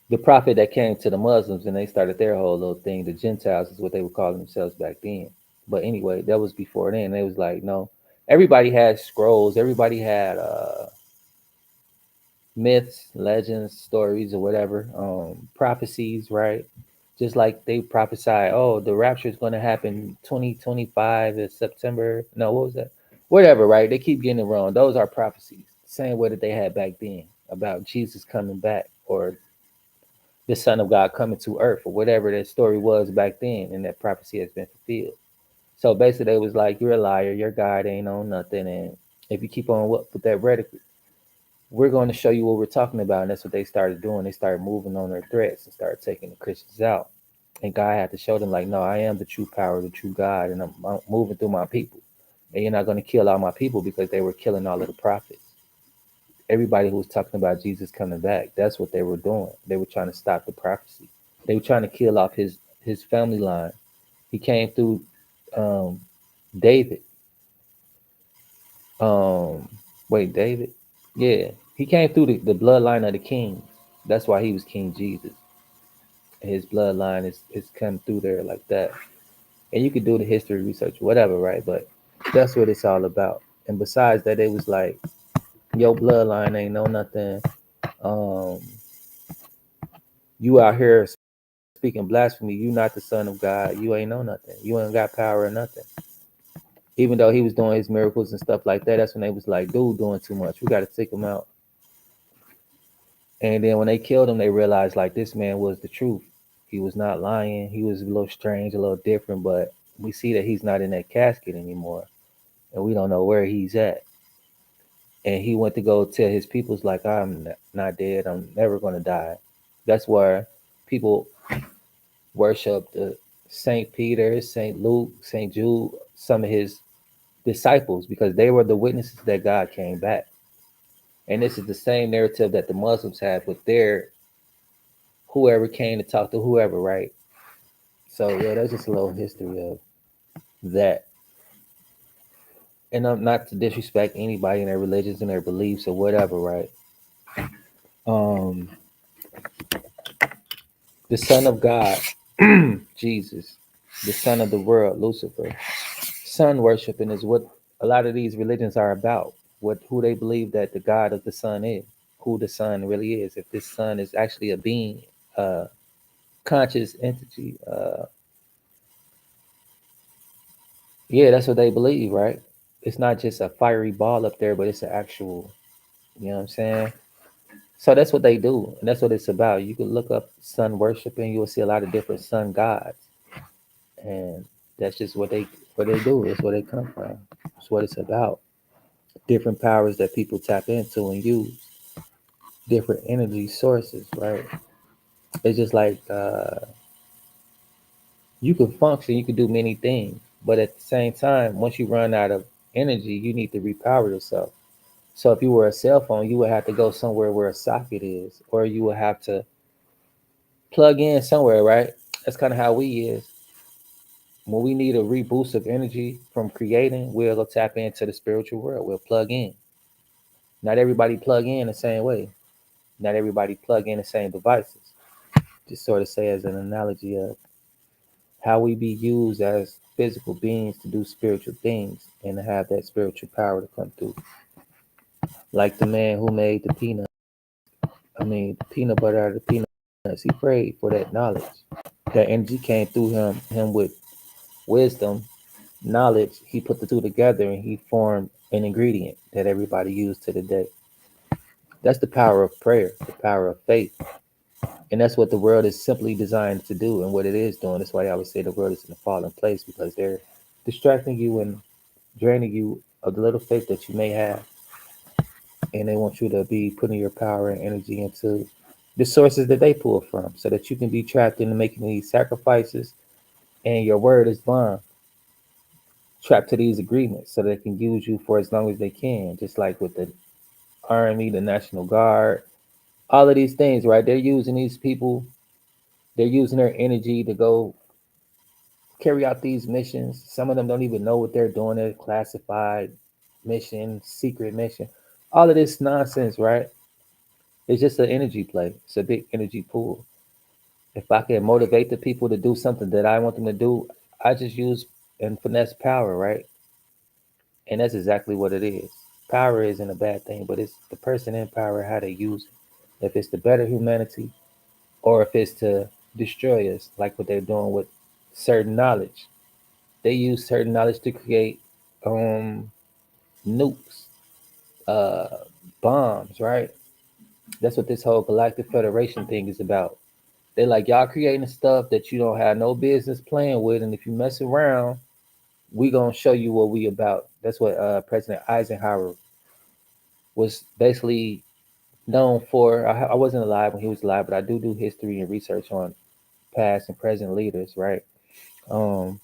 the prophet that came to the Muslims and they started their whole little thing. The Gentiles is what they were calling themselves back then. But anyway, that was before then. They was like, no, everybody had scrolls, everybody had myths, legends, stories, or whatever, prophecies, right? Just like they prophesied, oh, the rapture is going to happen 2025 in September. No, what was that? Whatever, right? They keep getting it wrong. Those are prophecies. Same way that they had back then about Jesus coming back or the Son of God coming to earth or whatever that story was back then, and that prophecy has been fulfilled. So basically, they was like, "You're a liar. Your God ain't on nothing." And if you keep on with that rhetoric, we're going to show you what we're talking about. And that's what they started doing. They started moving on their threats and started taking the Christians out. And God had to show them, like, no, I am the true power, the true God, and I'm moving through my people. And you're not going to kill all my people because they were killing all of the prophets. Everybody who was talking about Jesus coming back, that's what they were doing. They were trying to stop the prophecy. They were trying to kill off his family line. He came through um, David. Um, wait, David? Yeah, he came through the bloodline of the king. That's why he was King Jesus. His bloodline is come through there like that. And you could do the history research, whatever, right? But that's what it's all about. And besides that, it was like your bloodline ain't know nothing. Um, you out here speaking blasphemy. You not the son of God. You ain't know nothing. You ain't got power or nothing. Even though he was doing his miracles and stuff like that, that's when they was like, dude, doing too much. We got to take him out. And then when they killed him, they realized like this man was the truth. He was not lying. He was a little strange, a little different, but we see that he's not in that casket anymore, and we don't know where he's at. And he went to go tell his peoples like, I'm not dead. I'm never going to die. That's where people worship the Saint Peter, Saint Luke, Saint Jude, some of his disciples, because they were the witnesses that God came back. And this is the same narrative that the Muslims have with their whoever came to talk to whoever, right? So yeah, that's just a little history of that. And I'm not to disrespect anybody in their religions and their beliefs or whatever, right? Um, the Son of God, Jesus, the Son of the world, Lucifer. Sun worshiping is what a lot of these religions are about. What who they believe that the God of the sun is, who the sun really is. If this sun is actually a being, conscious entity. Yeah, that's what they believe, right? It's not just a fiery ball up there, but it's an actual, you know what I'm saying? So that's what they do, and that's what it's about. You can look up sun worshiping, you will see a lot of different sun gods, and that's just what they do. It's where they come from. It's what it's about. Different powers that people tap into and use, different energy sources, right? It's just like you can function, you can do many things, but at the same time, once you run out of energy, you need to repower yourself. So if you were a cell phone, you would have to go somewhere where a socket is, or you would have to plug in somewhere, right? That's kind of how we is. When we need a reboost of energy from creating, we'll go tap into the spiritual world. We'll plug in. Not everybody plug in the same way. Not everybody plug in the same devices. Just sort of say as an analogy of how we be used as physical beings to do spiritual things and to have that spiritual power to come through. Like the man who made the peanut, the peanut butter out of the peanuts, he prayed for that knowledge. That energy came through him with wisdom, knowledge. He put the two together and he formed an ingredient that everybody used to the day. That's the power of prayer, the power of faith. And that's what the world is simply designed to do and what it is doing. That's why I always say the world is in a fallen place, because they're distracting you and draining you of the little faith that you may have. And they want you to be putting your power and energy into the sources that they pull from so that you can be trapped into making these sacrifices, and your word is bond, trapped to these agreements so they can use you for as long as they can, just like with the army, the National Guard, all of these things, right? They're using these people, they're using their energy to go carry out these missions. Some of them don't even know what they're doing. They're classified mission, secret mission, all of this nonsense, right? It's just an energy play. It's a big energy pool. If I can motivate the people to do something that I want them to do, I just use and finesse power, right? And that's exactly what it is. Power isn't a bad thing, but it's the person in power, how they use it. If it's to better humanity or if it's to destroy us, like what they're doing with certain knowledge. They use certain knowledge to create um, nukes, uh, bombs, right? That's what this whole Galactic Federation thing is about. They like y'all creating stuff that you don't have no business playing with, and if you mess around, we gonna show you what we about. That's what President Eisenhower was basically known for. I wasn't alive when he was alive, but I do history and research on past and present leaders, right? Um,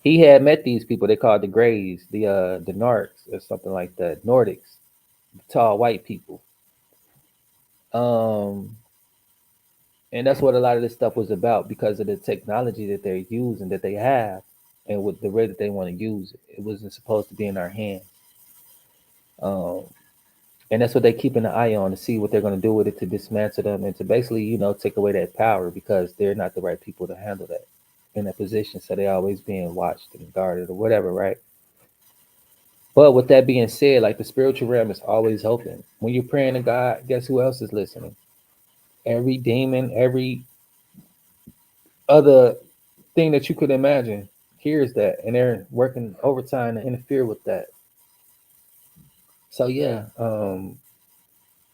he had met these people. They called the Greys, the Narcs, or something like that, Nordics, the tall white people. Um, and that's what a lot of this stuff was about because of the technology that they're using, that they have, and with the way that they want to use it. It wasn't supposed to be in our hands. Um, and that's what they keep an eye on to see what they're going to do with it, to dismantle them and to basically, take away that power because they're not the right people to handle that in that position. So they're always being watched and guarded or whatever, right? But with that being said, like the spiritual realm is always open. When you're praying to God, guess who else is listening? Every demon, every other thing that you could imagine hears that, and they're working overtime to interfere with that. So yeah,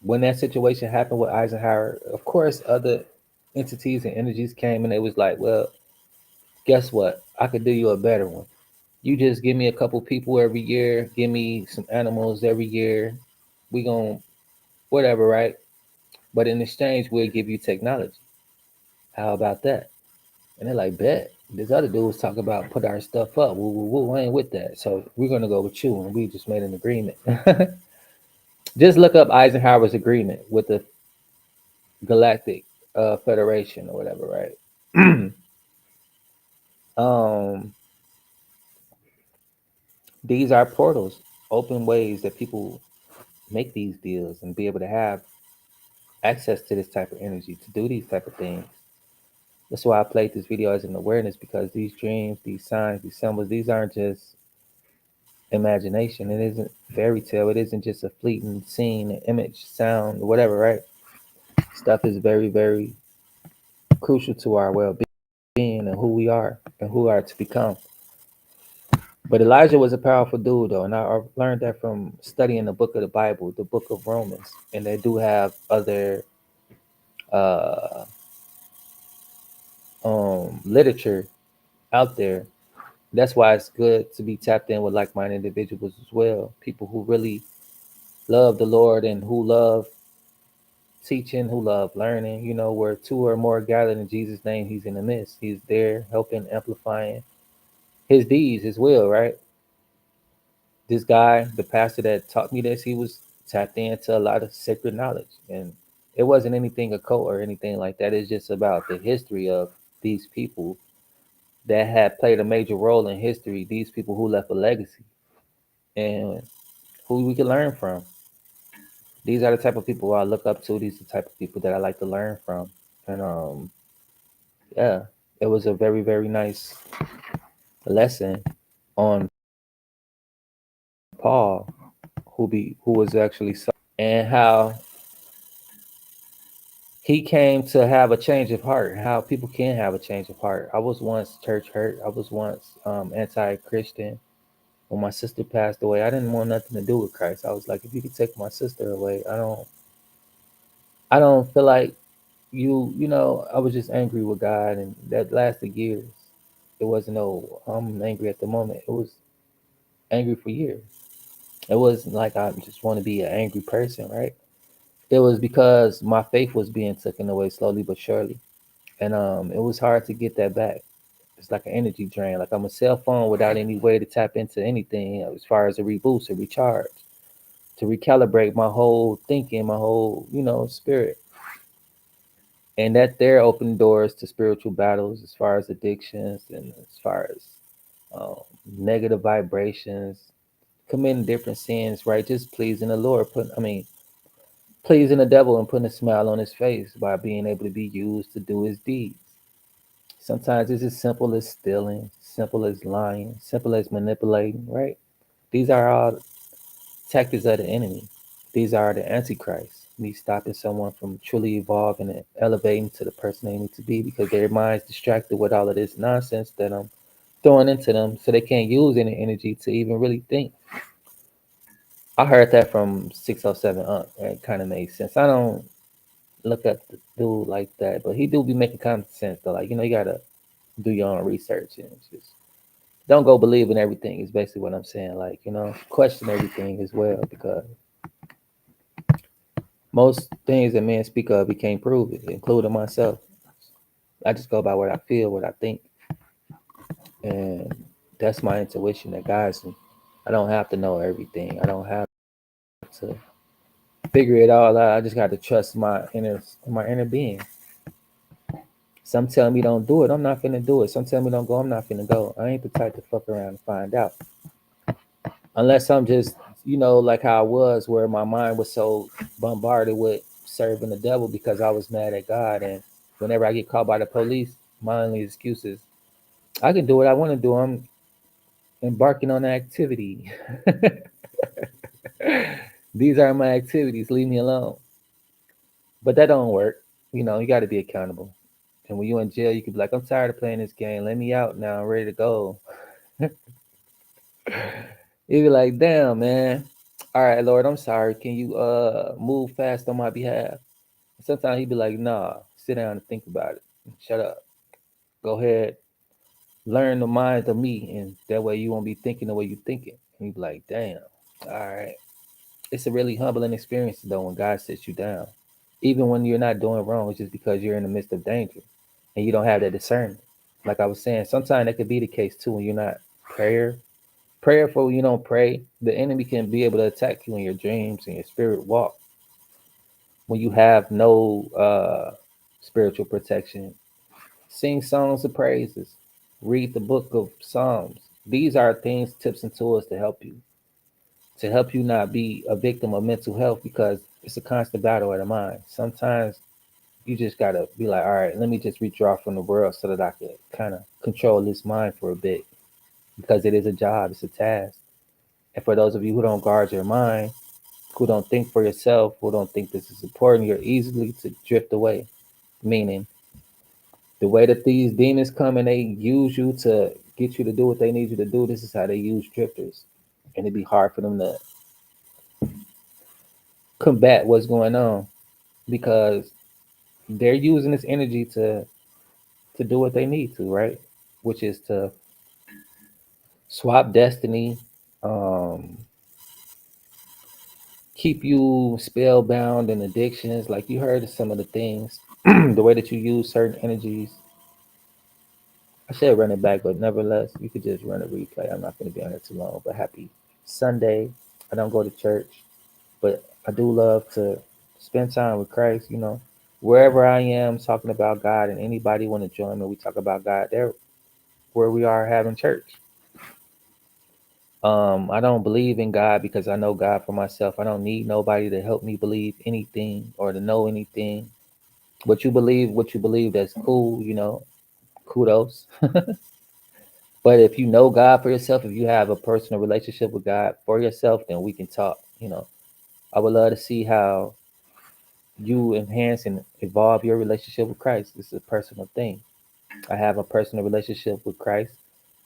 when that situation happened with Eisenhower, of course, other entities and energies came and they was like, well, guess what? I could do you a better one. You just give me a couple people every year, give me some animals every year. We gonna whatever, right? But in exchange, we'll give you technology. How about that? And they're like, bet. This other dude was talking about put our stuff up. We ain't with that. So we're gonna go with you, and we just made an agreement. Just look up Eisenhower's agreement with the Galactic Federation or whatever, right? um, these are portals, open ways that people make these deals and be able to have access to this type of energy to do these type of things. That's why I played this video as an awareness, because these dreams, these signs, these symbols, these aren't just imagination. It isn't fairy tale. It isn't just a fleeting scene, image, sound, whatever, right? Stuff is very, very crucial to our well being and who we are and who we are to become. But Elijah was a powerful dude, though, and I've learned that from studying the book of the Bible, the book of Romans, and they do have other uh, literature out there. That's why it's good to be tapped in with like-minded individuals as well, people who really love the Lord and who love teaching, who love learning. Where two or more gathered in Jesus' name, He's in the midst. He's there, helping, amplifying His deeds, His will. Right. This guy, the pastor that taught me this, he was tapped into a lot of sacred knowledge, and it wasn't anything occult or anything like that. It's just about the history of these people that had played a major role in history. These people who left a legacy and who we can learn from. These are the type of people I look up to. These are the type of people that I like to learn from. And yeah, it was a very, very nice lesson on Paul, who was actually and how he came to have a change of heart. How people can have a change of heart. I was once church hurt. I was once anti-Christian. When my sister passed away, I didn't want nothing to do with Christ. I was like, if you could take my sister away, I don't feel like I was just angry with God, and that lasted years. It wasn't no I'm angry at the moment. It was angry for years. It wasn't like I just want to be an angry person, right? It was because my faith was being taken away slowly but surely. And it was hard to get that back. It's like an energy drain. Like I'm a cell phone without any way to tap into anything as far as a reboost, a recharge, to recalibrate my whole thinking, my whole, spirit. And that there opened doors to spiritual battles as far as addictions and as far as um, negative vibrations, committing different sins, right? Just pleasing the Lord. Pleasing the devil and putting a smile on his face by being able to be used to do his deeds. Sometimes it's as simple as stealing, simple as lying, simple as manipulating, right? These are all tactics of the enemy. These are the antichrist. Me stopping someone from truly evolving and elevating to the person they need to be because their mind's distracted with all of this nonsense that I'm throwing into them so they can't use any energy to even really think. I heard that from 607 Unc. It kind of made sense. I don't look at the dude like that, but he do be making common sense though. Like, you gotta do your own research and just don't go believe in everything is basically what I'm saying. Like, question everything as well because most things that men speak of, he can't prove it, including myself. I just go by what I feel, what I think, and that's my intuition that guides me. I don't have to know everything. I don't have to figure it all out. I just got to trust my inner being. Some tell me don't do it. I'm not finna do it. Some tell me don't go. I'm not finna go. I ain't the type to fuck around and find out. Unless I'm just, like how I was, where my mind was so bombarded with serving the devil because I was mad at God. And whenever I get caught by the police, my only excuse is I can do what I want to do. I'm embarking on an activity. These are my activities. Leave me alone. But that don't work. You got to be accountable. And when you're in jail, you can be like, I'm tired of playing this game. Let me out now. I'm ready to go. You be like, damn, man. All right, Lord, I'm sorry. Can you move fast on my behalf? Sometimes he'd be like, nah, sit down and think about it. Shut up. Go ahead. Learn the mind of me, and that way you won't be thinking the way you're thinking. And you be like, damn. All right. It's a really humbling experience though when God sits you down. Even when you're not doing wrong, it's just because you're in the midst of danger and you don't have that discernment. Like I was saying, sometimes that could be the case too when you're not prayer prayerful, when you don't pray, the enemy can be able to attack you in your dreams and your spirit walk when you have no spiritual protection. Sing songs of praises, read the book of Psalms. These are things, tips, and tools to help you not be a victim of mental health because it's a constant battle of the mind. Sometimes you just gotta be like, all right, let me just withdraw from the world so that I can kind of control this mind for a bit because it is a job, it's a task. And for those of you who don't guard your mind, who don't think for yourself, who don't think this is important, you're easily to drift away. Meaning, the way that these demons come and they use you to get you to do what they need you to do, this is how they use drifters. And it'd be hard for them to combat what's going on because they're using this energy to do what they need to, right? Which is to swap destiny, um, keep you spellbound in addictions. Like you heard of some of the things, the way that you use certain energies. I should run it back, but nevertheless, you could just run a replay. I'm not going to be on it too long. But happy Sunday. I don't go to church, but I do love to spend time with Christ. Wherever I am talking about God, and anybody want to join me, we talk about God. There, where we are having church. I don't believe in God because I know God for myself. I don't need nobody to help me believe anything or to know anything. What you believe, that's cool, kudos. But if you know God for yourself, if you have a personal relationship with God for yourself, then we can talk. I would love to see how you enhance and evolve your relationship with Christ. This is a personal thing. I have a personal relationship with Christ,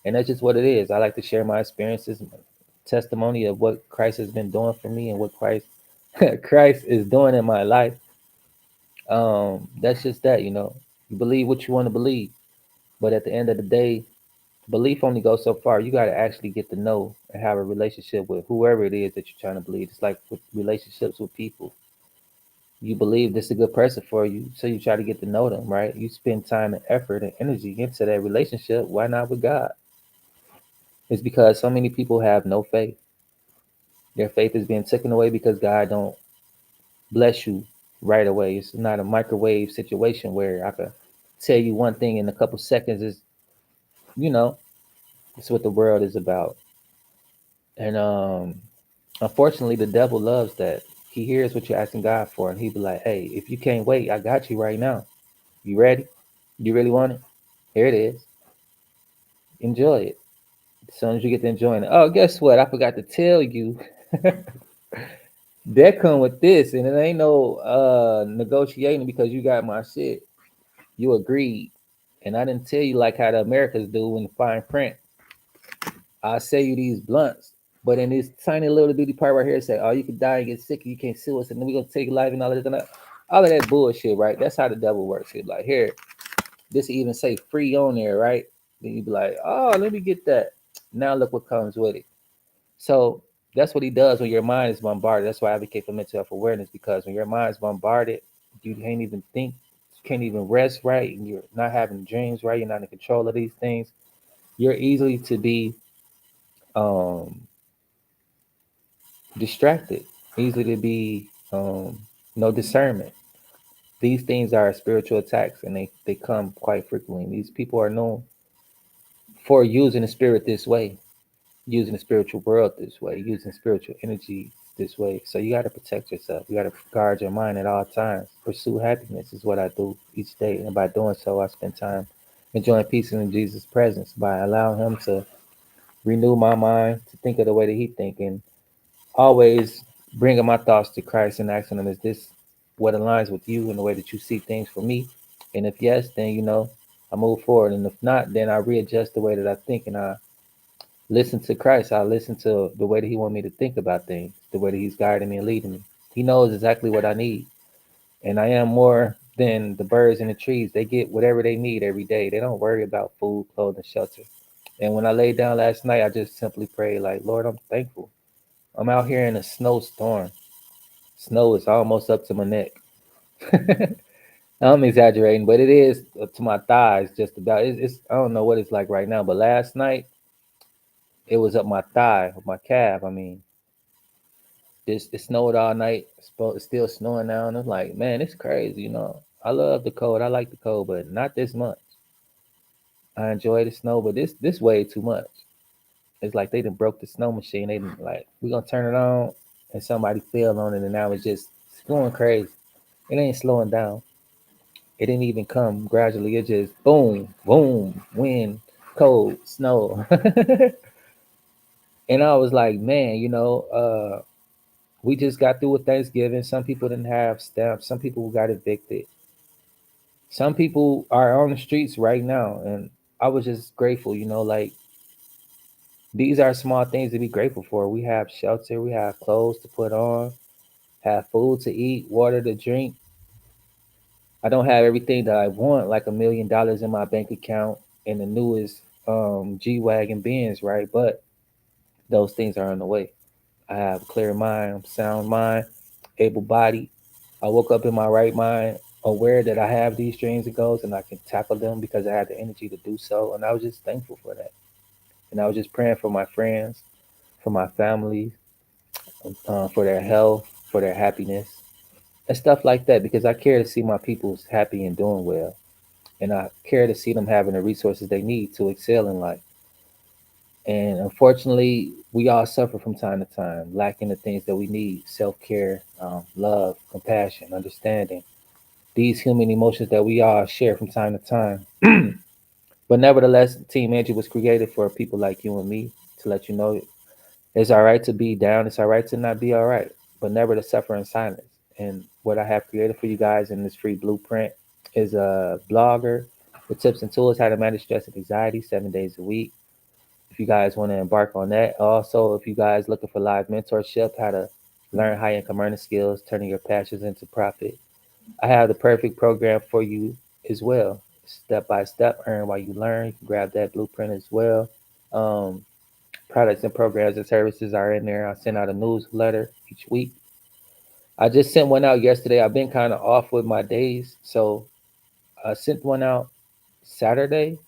and that's just what it is. I like to share my experiences, testimony of what Christ has been doing for me and what Christ Christ is doing in my life. That's just that, you know. You believe what you want to believe, but at the end of the day, belief only goes so far. You got to actually get to know and have a relationship with whoever it is that you're trying to believe. It's like with relationships with people. You believe this is a good person for you, so you try to get to know them, right? You spend time and effort and energy into that relationship. Why not with God? It's because so many people have no faith. Their faith is being taken away because God don't bless you right away. It's not a microwave situation where I could tell you one thing in a couple seconds. Is you know, it's what the world is about. And unfortunately, the devil loves that. He hears what you're asking God for, and he be like, "Hey, if you can't wait, I got you right now. You ready? You really want it? Here it is. Enjoy it. As soon as you get to enjoying it. Oh, guess what? I forgot to tell you. That come with this, and it ain't no negotiating because you got my shit. You agreed, and I didn't tell you like how the Americans do in the fine print. I'll sell you these blunts, but in this tiny little bitty part right here, it say, "Oh, you can die and get sick, and you can't sue us, and then we're gonna take your life and all this and that." All of that bullshit, right? That's how the devil works. He's like, here, this even say free on there, right? Then you be like, oh, let me get that. Now look what comes with it. So that's what he does when your mind is bombarded. That's why I advocate for mental health awareness, because when your mind is bombarded, you can't even think, you can't even rest right, and you're not having dreams right. You're not in control of these things. You're easily to be um, distracted, easily to be no discernment. These things are spiritual attacks, and they come quite frequently. These people are known for using the spirit this way, using the spiritual world this way, using spiritual energy this way. So you got to protect yourself. You got to guard your mind at all times. Pursue happiness is what I do each day, and by doing so, I spend time enjoying peace in Jesus' presence by allowing Him to renew my mind to think of the way that He think, and always bringing my thoughts to Christ and asking Him, "Is this what aligns with You and the way that You see things for me?" And if yes, then I move forward, and if not, then I readjust the way that I think, and I listen to Christ. I listen to the way that He wants me to think about things, the way that He's guiding me and leading me. He knows exactly what I need. And I am more than the birds and the trees. They get whatever they need every day. They don't worry about food, clothing, shelter. And when I laid down last night, I just simply prayed, like, Lord, I'm thankful. I'm out here in a snowstorm. Snow is almost up to my neck. I'm exaggerating, but it is up to my thighs just about. It's I don't know what it's like right now, but last night it was up my thigh, my calf. I mean, it snowed all night. It's still snowing now, and I'm like, man, it's crazy. I love the cold. I like the cold, but not this much. I enjoy the snow, but this way too much. It's like they done broke the snow machine. They done, like, we gonna turn it on, and somebody fell on it, and now it's going crazy. It ain't slowing down. It didn't even come gradually. It just boom, boom, wind, cold, snow. And I was like, man, we just got through with Thanksgiving. Some people didn't have stamps. Some people got evicted. Some people are on the streets right now. And I was just grateful, like these are small things to be grateful for. We have shelter, we have clothes to put on, have food to eat, water to drink. I don't have everything that I want, like $1 million in my bank account and the newest G Wagon Benz, right? But those things are on the way. I have a clear mind, sound mind, able body. I woke up in my right mind, aware that I have these dreams and goals and I can tackle them because I had the energy to do so. And I was just thankful for that. And I was just praying for my friends, for my family, for their health, for their happiness, and stuff like that because I care to see my people's happy and doing well. And I care to see them having the resources they need to excel in life. And unfortunately, we all suffer from time to time, lacking the things that we need: self care, love, compassion, understanding. These human emotions that we all share from time to time. But nevertheless, Team Angie was created for people like you and me to let you know it's all right to be down, it's all right to not be all right, but never to suffer in silence. And what I have created for you guys in this free blueprint is a blogger with tips and tools how to manage stress and anxiety 7 days a week. if you guys want to embark on that. Also, if you guys looking for live mentorship, how to learn high income earning skills, turning your passions into profit, I have the perfect program for you as well. Step by step, earn while you learn. You can grab that blueprint as well. Um, Products and programs and services are in there. I send out a newsletter each week. I just sent one out yesterday. I've been kind of off with my days, so I sent one out Saturday.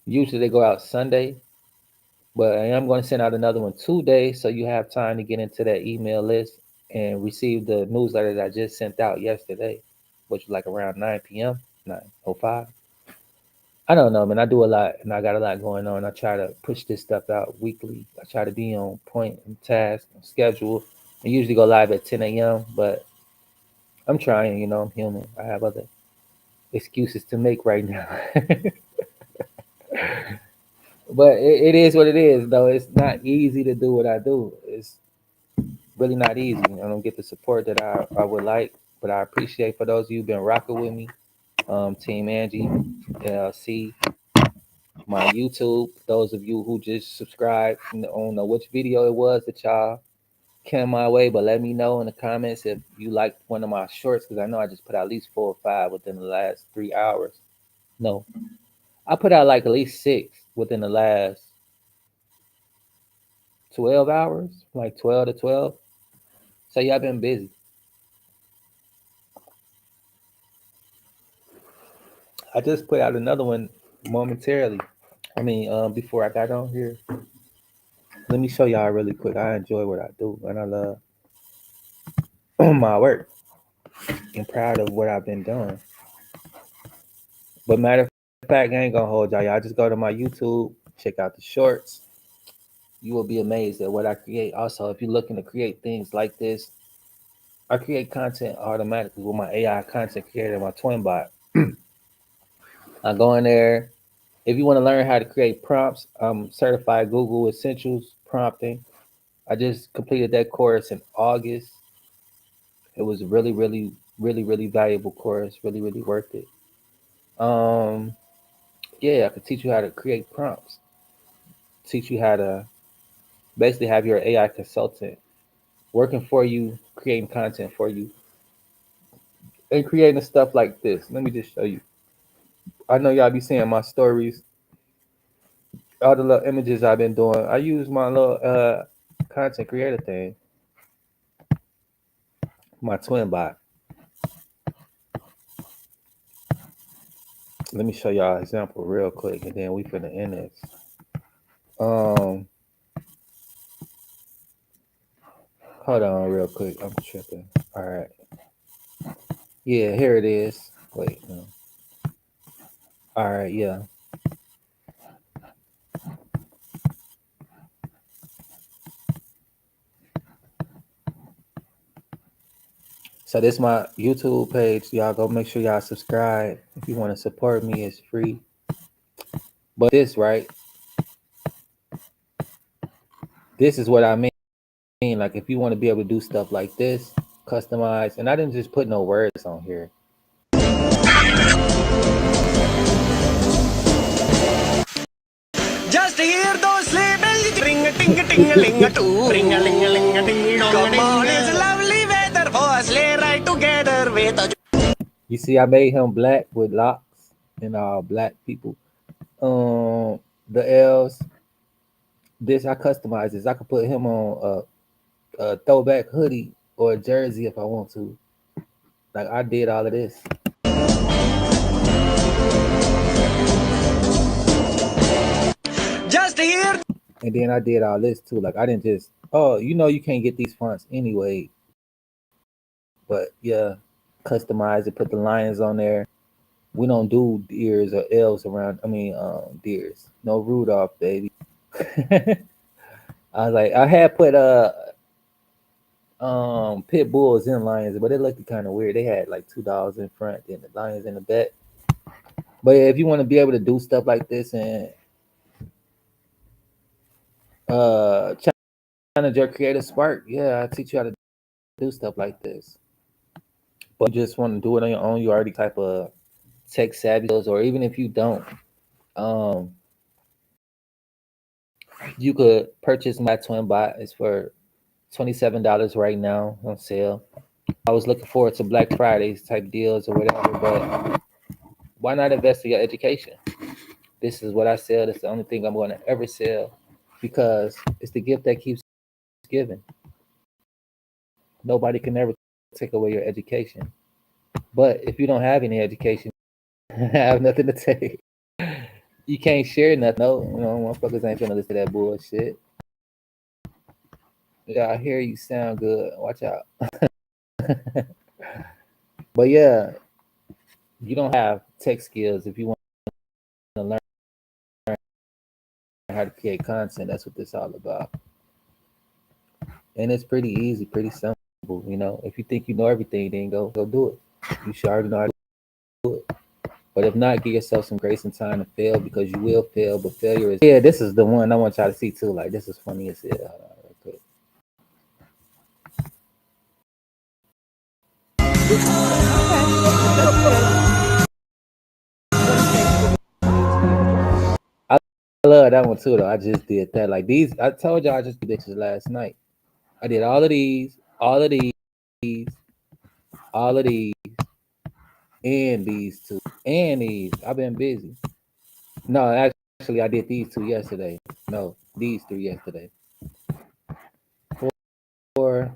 Usually they go out Sunday, but I am going to send out another one today, so you have time to get into that email list and receive the newsletter that I just sent out yesterday, which was like around 9 p.m., 9:05. I don't know, man. I do a lot, and I got a lot going on. I try to push this stuff out weekly. I try to be on point, and task, and schedule. I usually go live at 10 a.m., but I'm trying. I'm human. I have other excuses to make right now. But it is what it is, though. It's not easy to do what I do. It's really not easy. I don't get the support that I would like, but I appreciate for those of you who've been rocking with me. Team Angie, LLC, my YouTube. Those of you who just subscribed, I don't know which video it was that y'all came my way, but let me know in the comments if you liked one of my shorts, because I know I just put out at least 4 or 5 within the last 3 hours. No, I put out like at least 6 within the last 12 hours, like 12 to 12. So y'all been busy. I just put out another one momentarily. Before I got on here, let me show y'all really quick. I enjoy what I do and I love my work and proud of what I've been doing. But matter of fact, I ain't gonna hold y'all. Y'all just go to my YouTube, check out the shorts. You will be amazed at what I create. Also, if you're looking to create things like this, I create content automatically with my AI content creator, my twin bot. I go in there. If you want to learn how to create prompts, I'm certified Google Essentials prompting. I just completed that course in August. It was really, really, really, really valuable course. Really, really worth it. Um, yeah, I could teach you how to create prompts. Teach you how to basically have your AI consultant working for you, creating content for you, and creating stuff like this. Let me just show you. I know y'all be seeing my stories, all the little images I've been doing. I use my little content creator thing, my twin bot. Let me show y'all an example real quick, and then we finna end this. Um, Hold on real quick. I'm tripping. All right. Yeah, here it is. Wait, no. All right, yeah. So this is my YouTube page. Y'all go make sure y'all subscribe. If you want to support me, it's free. But this, right? This is what I mean. Like if you want to be able to do stuff like this, customize, and I didn't just put no words on here. Just hear those sleigh bells ring a ting a ting a ling a too. Ring a ling a ling a ding dong. Come on, it's lovely weather for a sleigh ride together with a. You see, I made him black with locks and all black people. The L's. This I customize this. I could put him on a throwback hoodie or a jersey if I want to. Like I did all of this. Just hear. And then I did all this too. Like I didn't just you can't get these fonts anyway. But yeah, customize it, put the lions on there. We don't do deers or elves around. Deers. No Rudolph, baby. I was like, I had put pit bulls and lions, but it looked kind of weird. They had like $2 in front and the lions in the back. But yeah, if you want to be able to do stuff like this and challenge your creative spark, yeah, I teach you how to do stuff like this. But you just want to do it on your own, you already type of tech savvy, or even if you don't, You could purchase my twin bot. It's for $27 right now on sale. I was looking forward to Black Fridays type deals or whatever, but why not invest in your education? This is what I sell. That's the only thing I'm going to ever sell because it's the gift that keeps giving. Nobody can ever take away your education. But if you don't have any education, you have nothing to take. You can't share nothing. No, motherfuckers ain't finna listen to that bullshit. Yeah, I hear you sound good. Watch out. But yeah, you don't have tech skills if you want to learn how to create content. That's what this all about. And it's pretty easy, pretty simple. If you think you know everything, then go do it. You should already know how to do it. But if not, give yourself some grace and time to fail because you will fail. But failure is this is the one I want y'all to see too. Like this is funny as hell. Hold on real quick. I love that one too though. I just did that. Like these, I told y'all I just did this last night. I did all of these, all of these, all of these, and these two, and these. I've been busy. No, actually I did these two yesterday. No, these three yesterday. 4,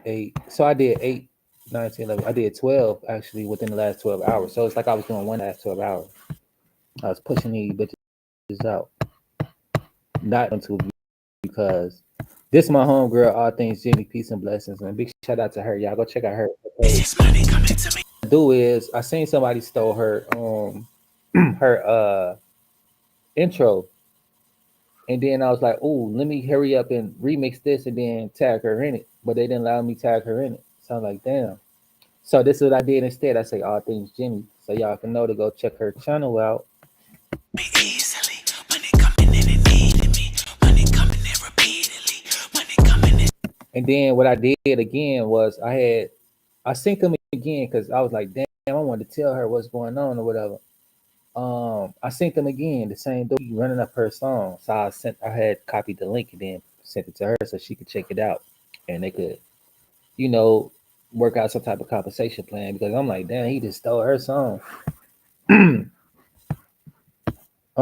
8. So I did 8, 9, 10, 11. I did 12 actually within the last 12 hours. So it's like I was doing one last 12 hours. I was pushing these bitches out. Not until because this is my homegirl, All Things Jenny, peace and blessings. And a big shout out to her. Y'all go check out her page. Do is I seen somebody stole her her intro. And then I was like, oh, let me hurry up and remix this and then tag her in it. But they didn't allow me to tag her in it. So I'm like, damn. So this is what I did instead. I say All Things Jenny. So y'all can know to go check her channel out. And then what I did again was I synced them again because I was like, damn, I wanted to tell her what's going on or whatever. I synced them again, the same dude running up her song. So I had copied the link and then sent it to her so she could check it out and they could, work out some type of compensation plan because I'm like, damn, he just stole her song. I'm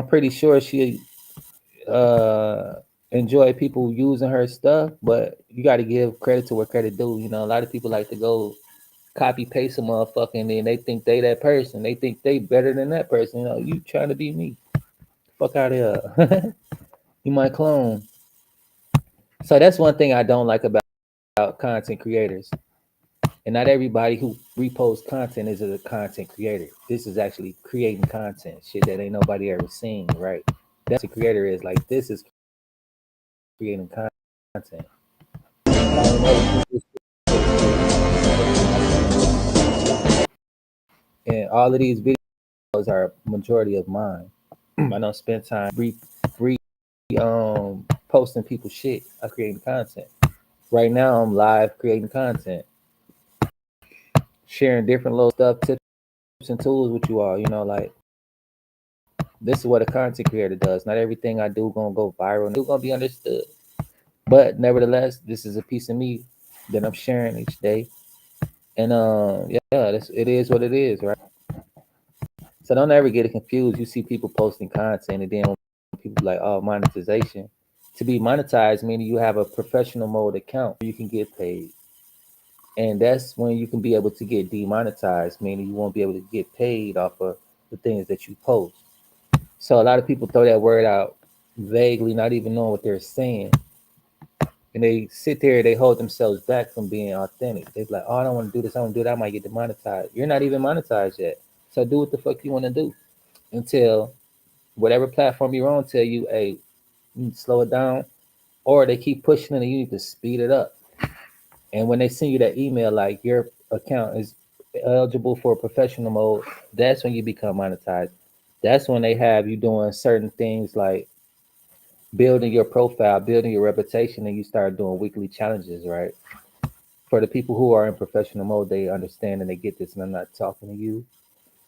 pretty sure she enjoy people using her stuff, but you got to give credit to where credit due. A lot of people like to go copy paste a motherfucker and then they think they that person. They think they better than that person. You trying to be me. Fuck out of here. You my clone. So that's one thing I don't like about content creators. And not everybody who reposts content is a content creator. This is actually creating content, shit that ain't nobody ever seen, right? That's a creator is like this is creating content. And all of these videos are majority of mine. I don't spend time posting people shit. I'm creating content. Right now I'm live creating content. Sharing different little stuff, tips and tools with you all, like this is what a content creator does. Not everything I do gonna go viral and gonna be understood. But nevertheless, this is a piece of me that I'm sharing each day. And it is what it is, right? So don't ever get it confused. You see people posting content and then people like, oh, monetization. To be monetized, meaning you have a professional mode account where you can get paid. And that's when you can be able to get demonetized, meaning you won't be able to get paid off of the things that you post. So a lot of people throw that word out vaguely, not even knowing what they're saying. And they sit there, they hold themselves back from being authentic. They're like, oh, I don't want to do this, I want to do that, I might get demonetized. You're not even monetized yet. So do what the fuck you want to do until whatever platform you're on tell you, hey, you need to slow it down, or they keep pushing it and you need to speed it up. And when they send you that email like your account is eligible for professional mode, that's when you become monetized. That's when they have you doing certain things like building your profile, building your reputation, and you start doing weekly challenges, right? For the people who are in professional mode, they understand and they get this, and I'm not talking to you.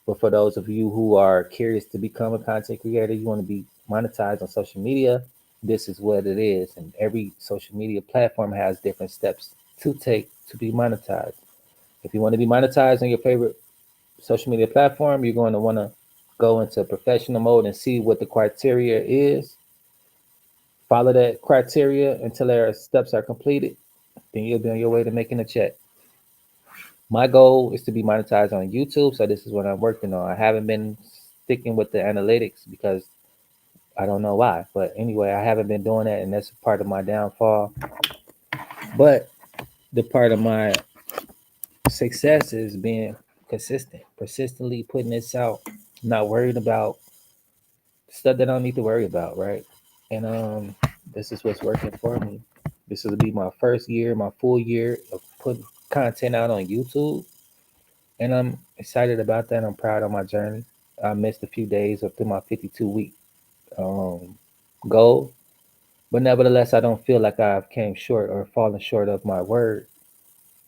But for those of you who are curious to become a content creator, you want to be monetized on social media, this is what it is. And every social media platform has different steps to take to be monetized. If you want to be monetized on your favorite social media platform, you're going to want to go into professional mode and see what the criteria is. Follow that criteria until their steps are completed. Then you'll be on your way to making a check. My goal is to be monetized on YouTube, so this is what I'm working on. I haven't been sticking with the analytics because I don't know why, but anyway, I haven't been doing that, and that's part of my downfall. But the part of my success is being consistent, persistently putting this out, not worried about stuff that I don't need to worry about, right? And this is what's working for me. This will be my first year, my full year of putting content out on YouTube, and I'm excited about that. I'm proud of my journey. I missed a few days up to my 52-week um, goal, but nevertheless, I don't feel like I've came short or fallen short of my word.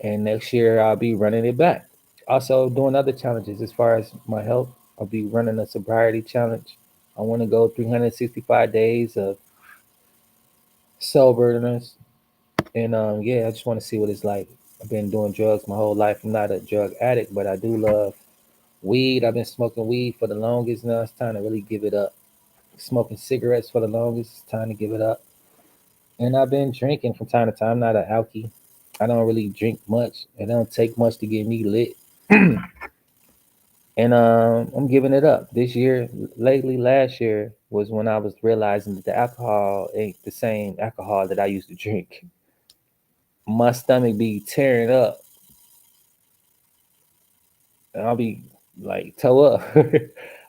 And next year, I'll be running it back. Also, doing other challenges as far as my health. I'll be running a sobriety challenge. I want to go 365 days of soberness, and yeah, I just want to see what it's like. I've been doing drugs my whole life. I'm not a drug addict, but I do love weed. I've been smoking weed for the longest. Now it's time to really give it up. Smoking cigarettes for the longest. It's time to give it up. And I've been drinking from time to time. I'm not an alkie. I don't really drink much. It don't take much to get me lit. And I'm giving it up this year. Lately, last year was when I was realizing that the alcohol ain't the same alcohol that I used to drink. My stomach be tearing up, and I'll be like toe up.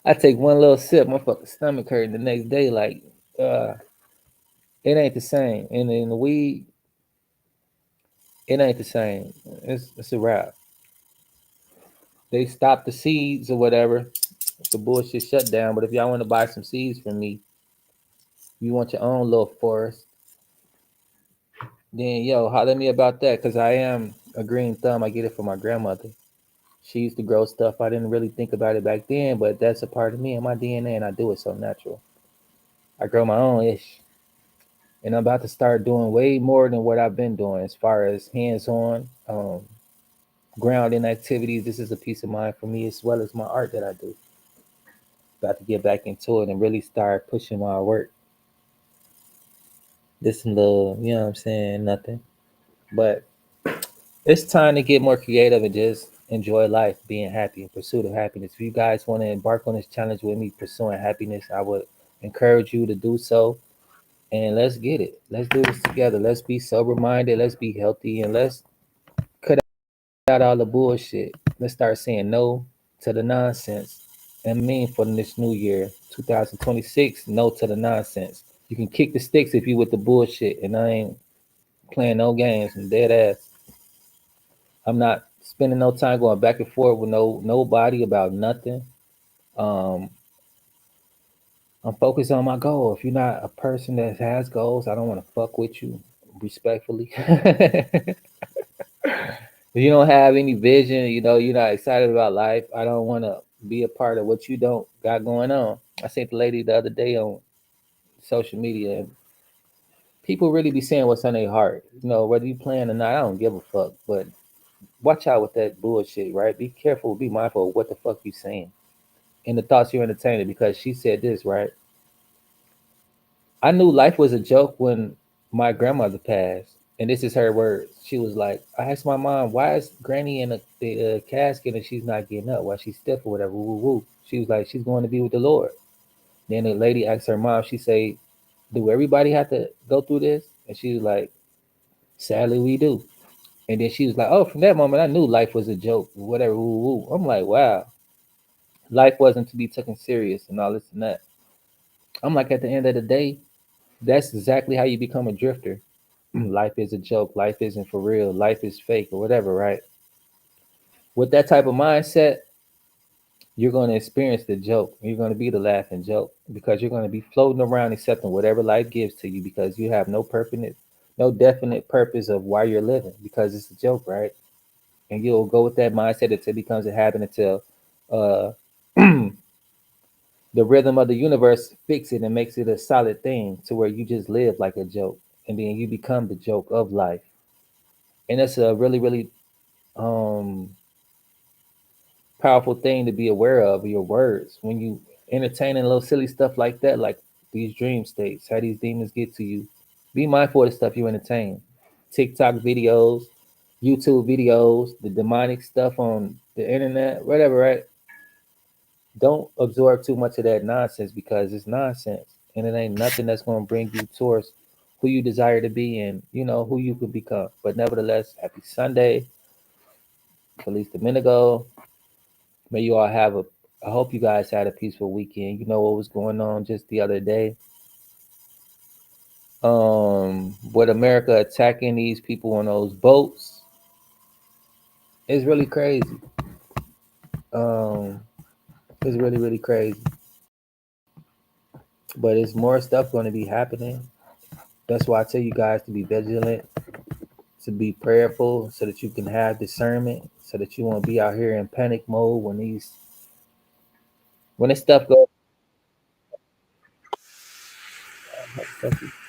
I take one little sip, my fucking stomach hurting the next day. Like, uh, it ain't the same. And in the weed, it ain't the same. It's a wrap. They stopped the seeds or whatever. The bullshit shut down. But if y'all want to buy some seeds from me, you want your own little forest, then yo, holler at me about that. Cause I am a green thumb. I get it from my grandmother. She used to grow stuff. I didn't really think about it back then, but that's a part of me and my DNA, and I do it so natural. I grow my own ish. And I'm about to start doing way more than what I've been doing as far as hands-on grounding activities. This is a peace of mind for me as well as my art that I do. About to get back into it and really start pushing my work. This and little, you know what I'm saying, nothing. But it's time to get more creative and just enjoy life, being happy, in pursuit of happiness. If you guys want to embark on this challenge with me, pursuing happiness, I would encourage you to do so. And let's get it. Let's do this together. Let's be sober minded. Let's be healthy. And let's cut out all the bullshit. Let's start saying no to the nonsense. And mean for this new year, 2026, no to the nonsense. You can kick the sticks if you with the bullshit. And I ain't playing no games. I'm dead ass. I'm not spending no time going back and forth with nobody about nothing. Um, I'm focused on my goal. If you're not a person that has goals, I don't want to fuck with you respectfully. If you don't have any vision, you're not excited about life. I don't want to be a part of what you don't got going on. I seen the lady the other day on social media, and people really be saying what's on their heart. Whether you playing or not, I don't give a fuck. But watch out with that bullshit, right? Be careful, be mindful of what the fuck you saying and the thoughts you're entertaining, because she said this, right? I knew life was a joke when my grandmother passed. And this is her words. She was like, I asked my mom, why is Granny in the casket and she's not getting up? Why she's stiff or whatever? Woo, woo, woo. She was like, she's going to be with the Lord. Then the lady asked her mom, she said, do everybody have to go through this? And she was like, sadly, we do. And then she was like, oh, from that moment, I knew life was a joke, whatever. Woo, woo. I'm like, wow, life wasn't to be taken serious and all this and that. I'm like, at the end of the day, that's exactly how you become a drifter. Life is a joke. Life isn't for real. Life is fake or whatever, right? With that type of mindset, you're going to experience the joke. You're going to be the laughing joke because you're going to be floating around accepting whatever life gives to you because you have no definite purpose of why you're living because it's a joke, right? And you'll go with that mindset until it becomes a habit until uh, the rhythm of the universe fix it and makes it a solid thing to where you just live like a joke, and then you become the joke of life. And that's a really, really um powerful thing to be aware of your words when you entertaining little silly stuff like that, like these dream states, how these demons get to you. Be mindful of the stuff you entertain. TikTok videos, YouTube videos, the demonic stuff on the internet, whatever, right? Don't absorb too much of that nonsense because it's nonsense and it ain't nothing that's going to bring you towards who you desire to be and who you could become. But nevertheless, happy Sunday, Feliz Domingo. May you all have a. I hope you guys had a peaceful weekend. You know what was going on just the other day. With America attacking these people on those boats, it's really crazy. It's really, really crazy. But it's more stuff going to be happening. That's why I tell you guys to be vigilant, to be prayerful, so that you can have discernment, so that you won't be out here in panic mode when this stuff goes.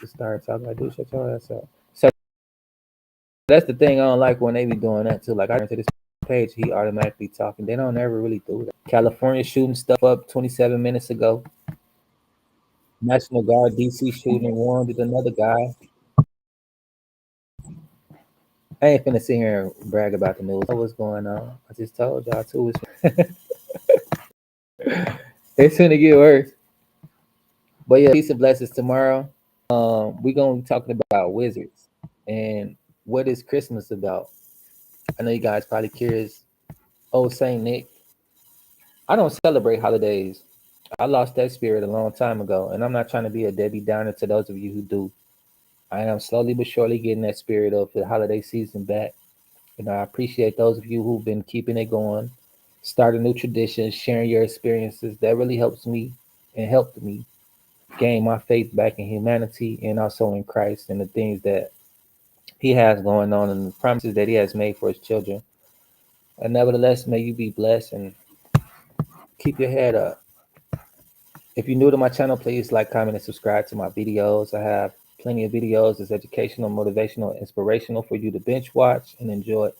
You start talking like, dude, shut your ass up. So that's the thing I don't like when they be doing that too. Like I turn to this page, he automatically talking. They don't ever really do that. California shooting stuff up 27 minutes ago. National Guard DC shooting and wounded another guy. I ain't finna sit here and brag about the news. I know what's going on. I just told y'all too. It's gonna get worse. But yeah, peace and blessings tomorrow. We're gonna be talking about wizards and what is Christmas about. I know you guys probably curious. Oh, Saint Nick. I don't celebrate holidays. I lost that spirit a long time ago, and I'm not trying to be a Debbie Downer to those of you who do. I am slowly but surely getting that spirit of the holiday season back. And I appreciate those of you who've been keeping it going, starting new traditions, sharing your experiences. That really helps me and helped me gain my faith back in humanity and also in Christ and the things that He has going on and the promises that He has made for His children. And nevertheless, may you be blessed and keep your head up. If you're new to my channel, please like, comment, and subscribe to my videos. I have plenty of videos that's educational, motivational, inspirational for you to binge watch and enjoy.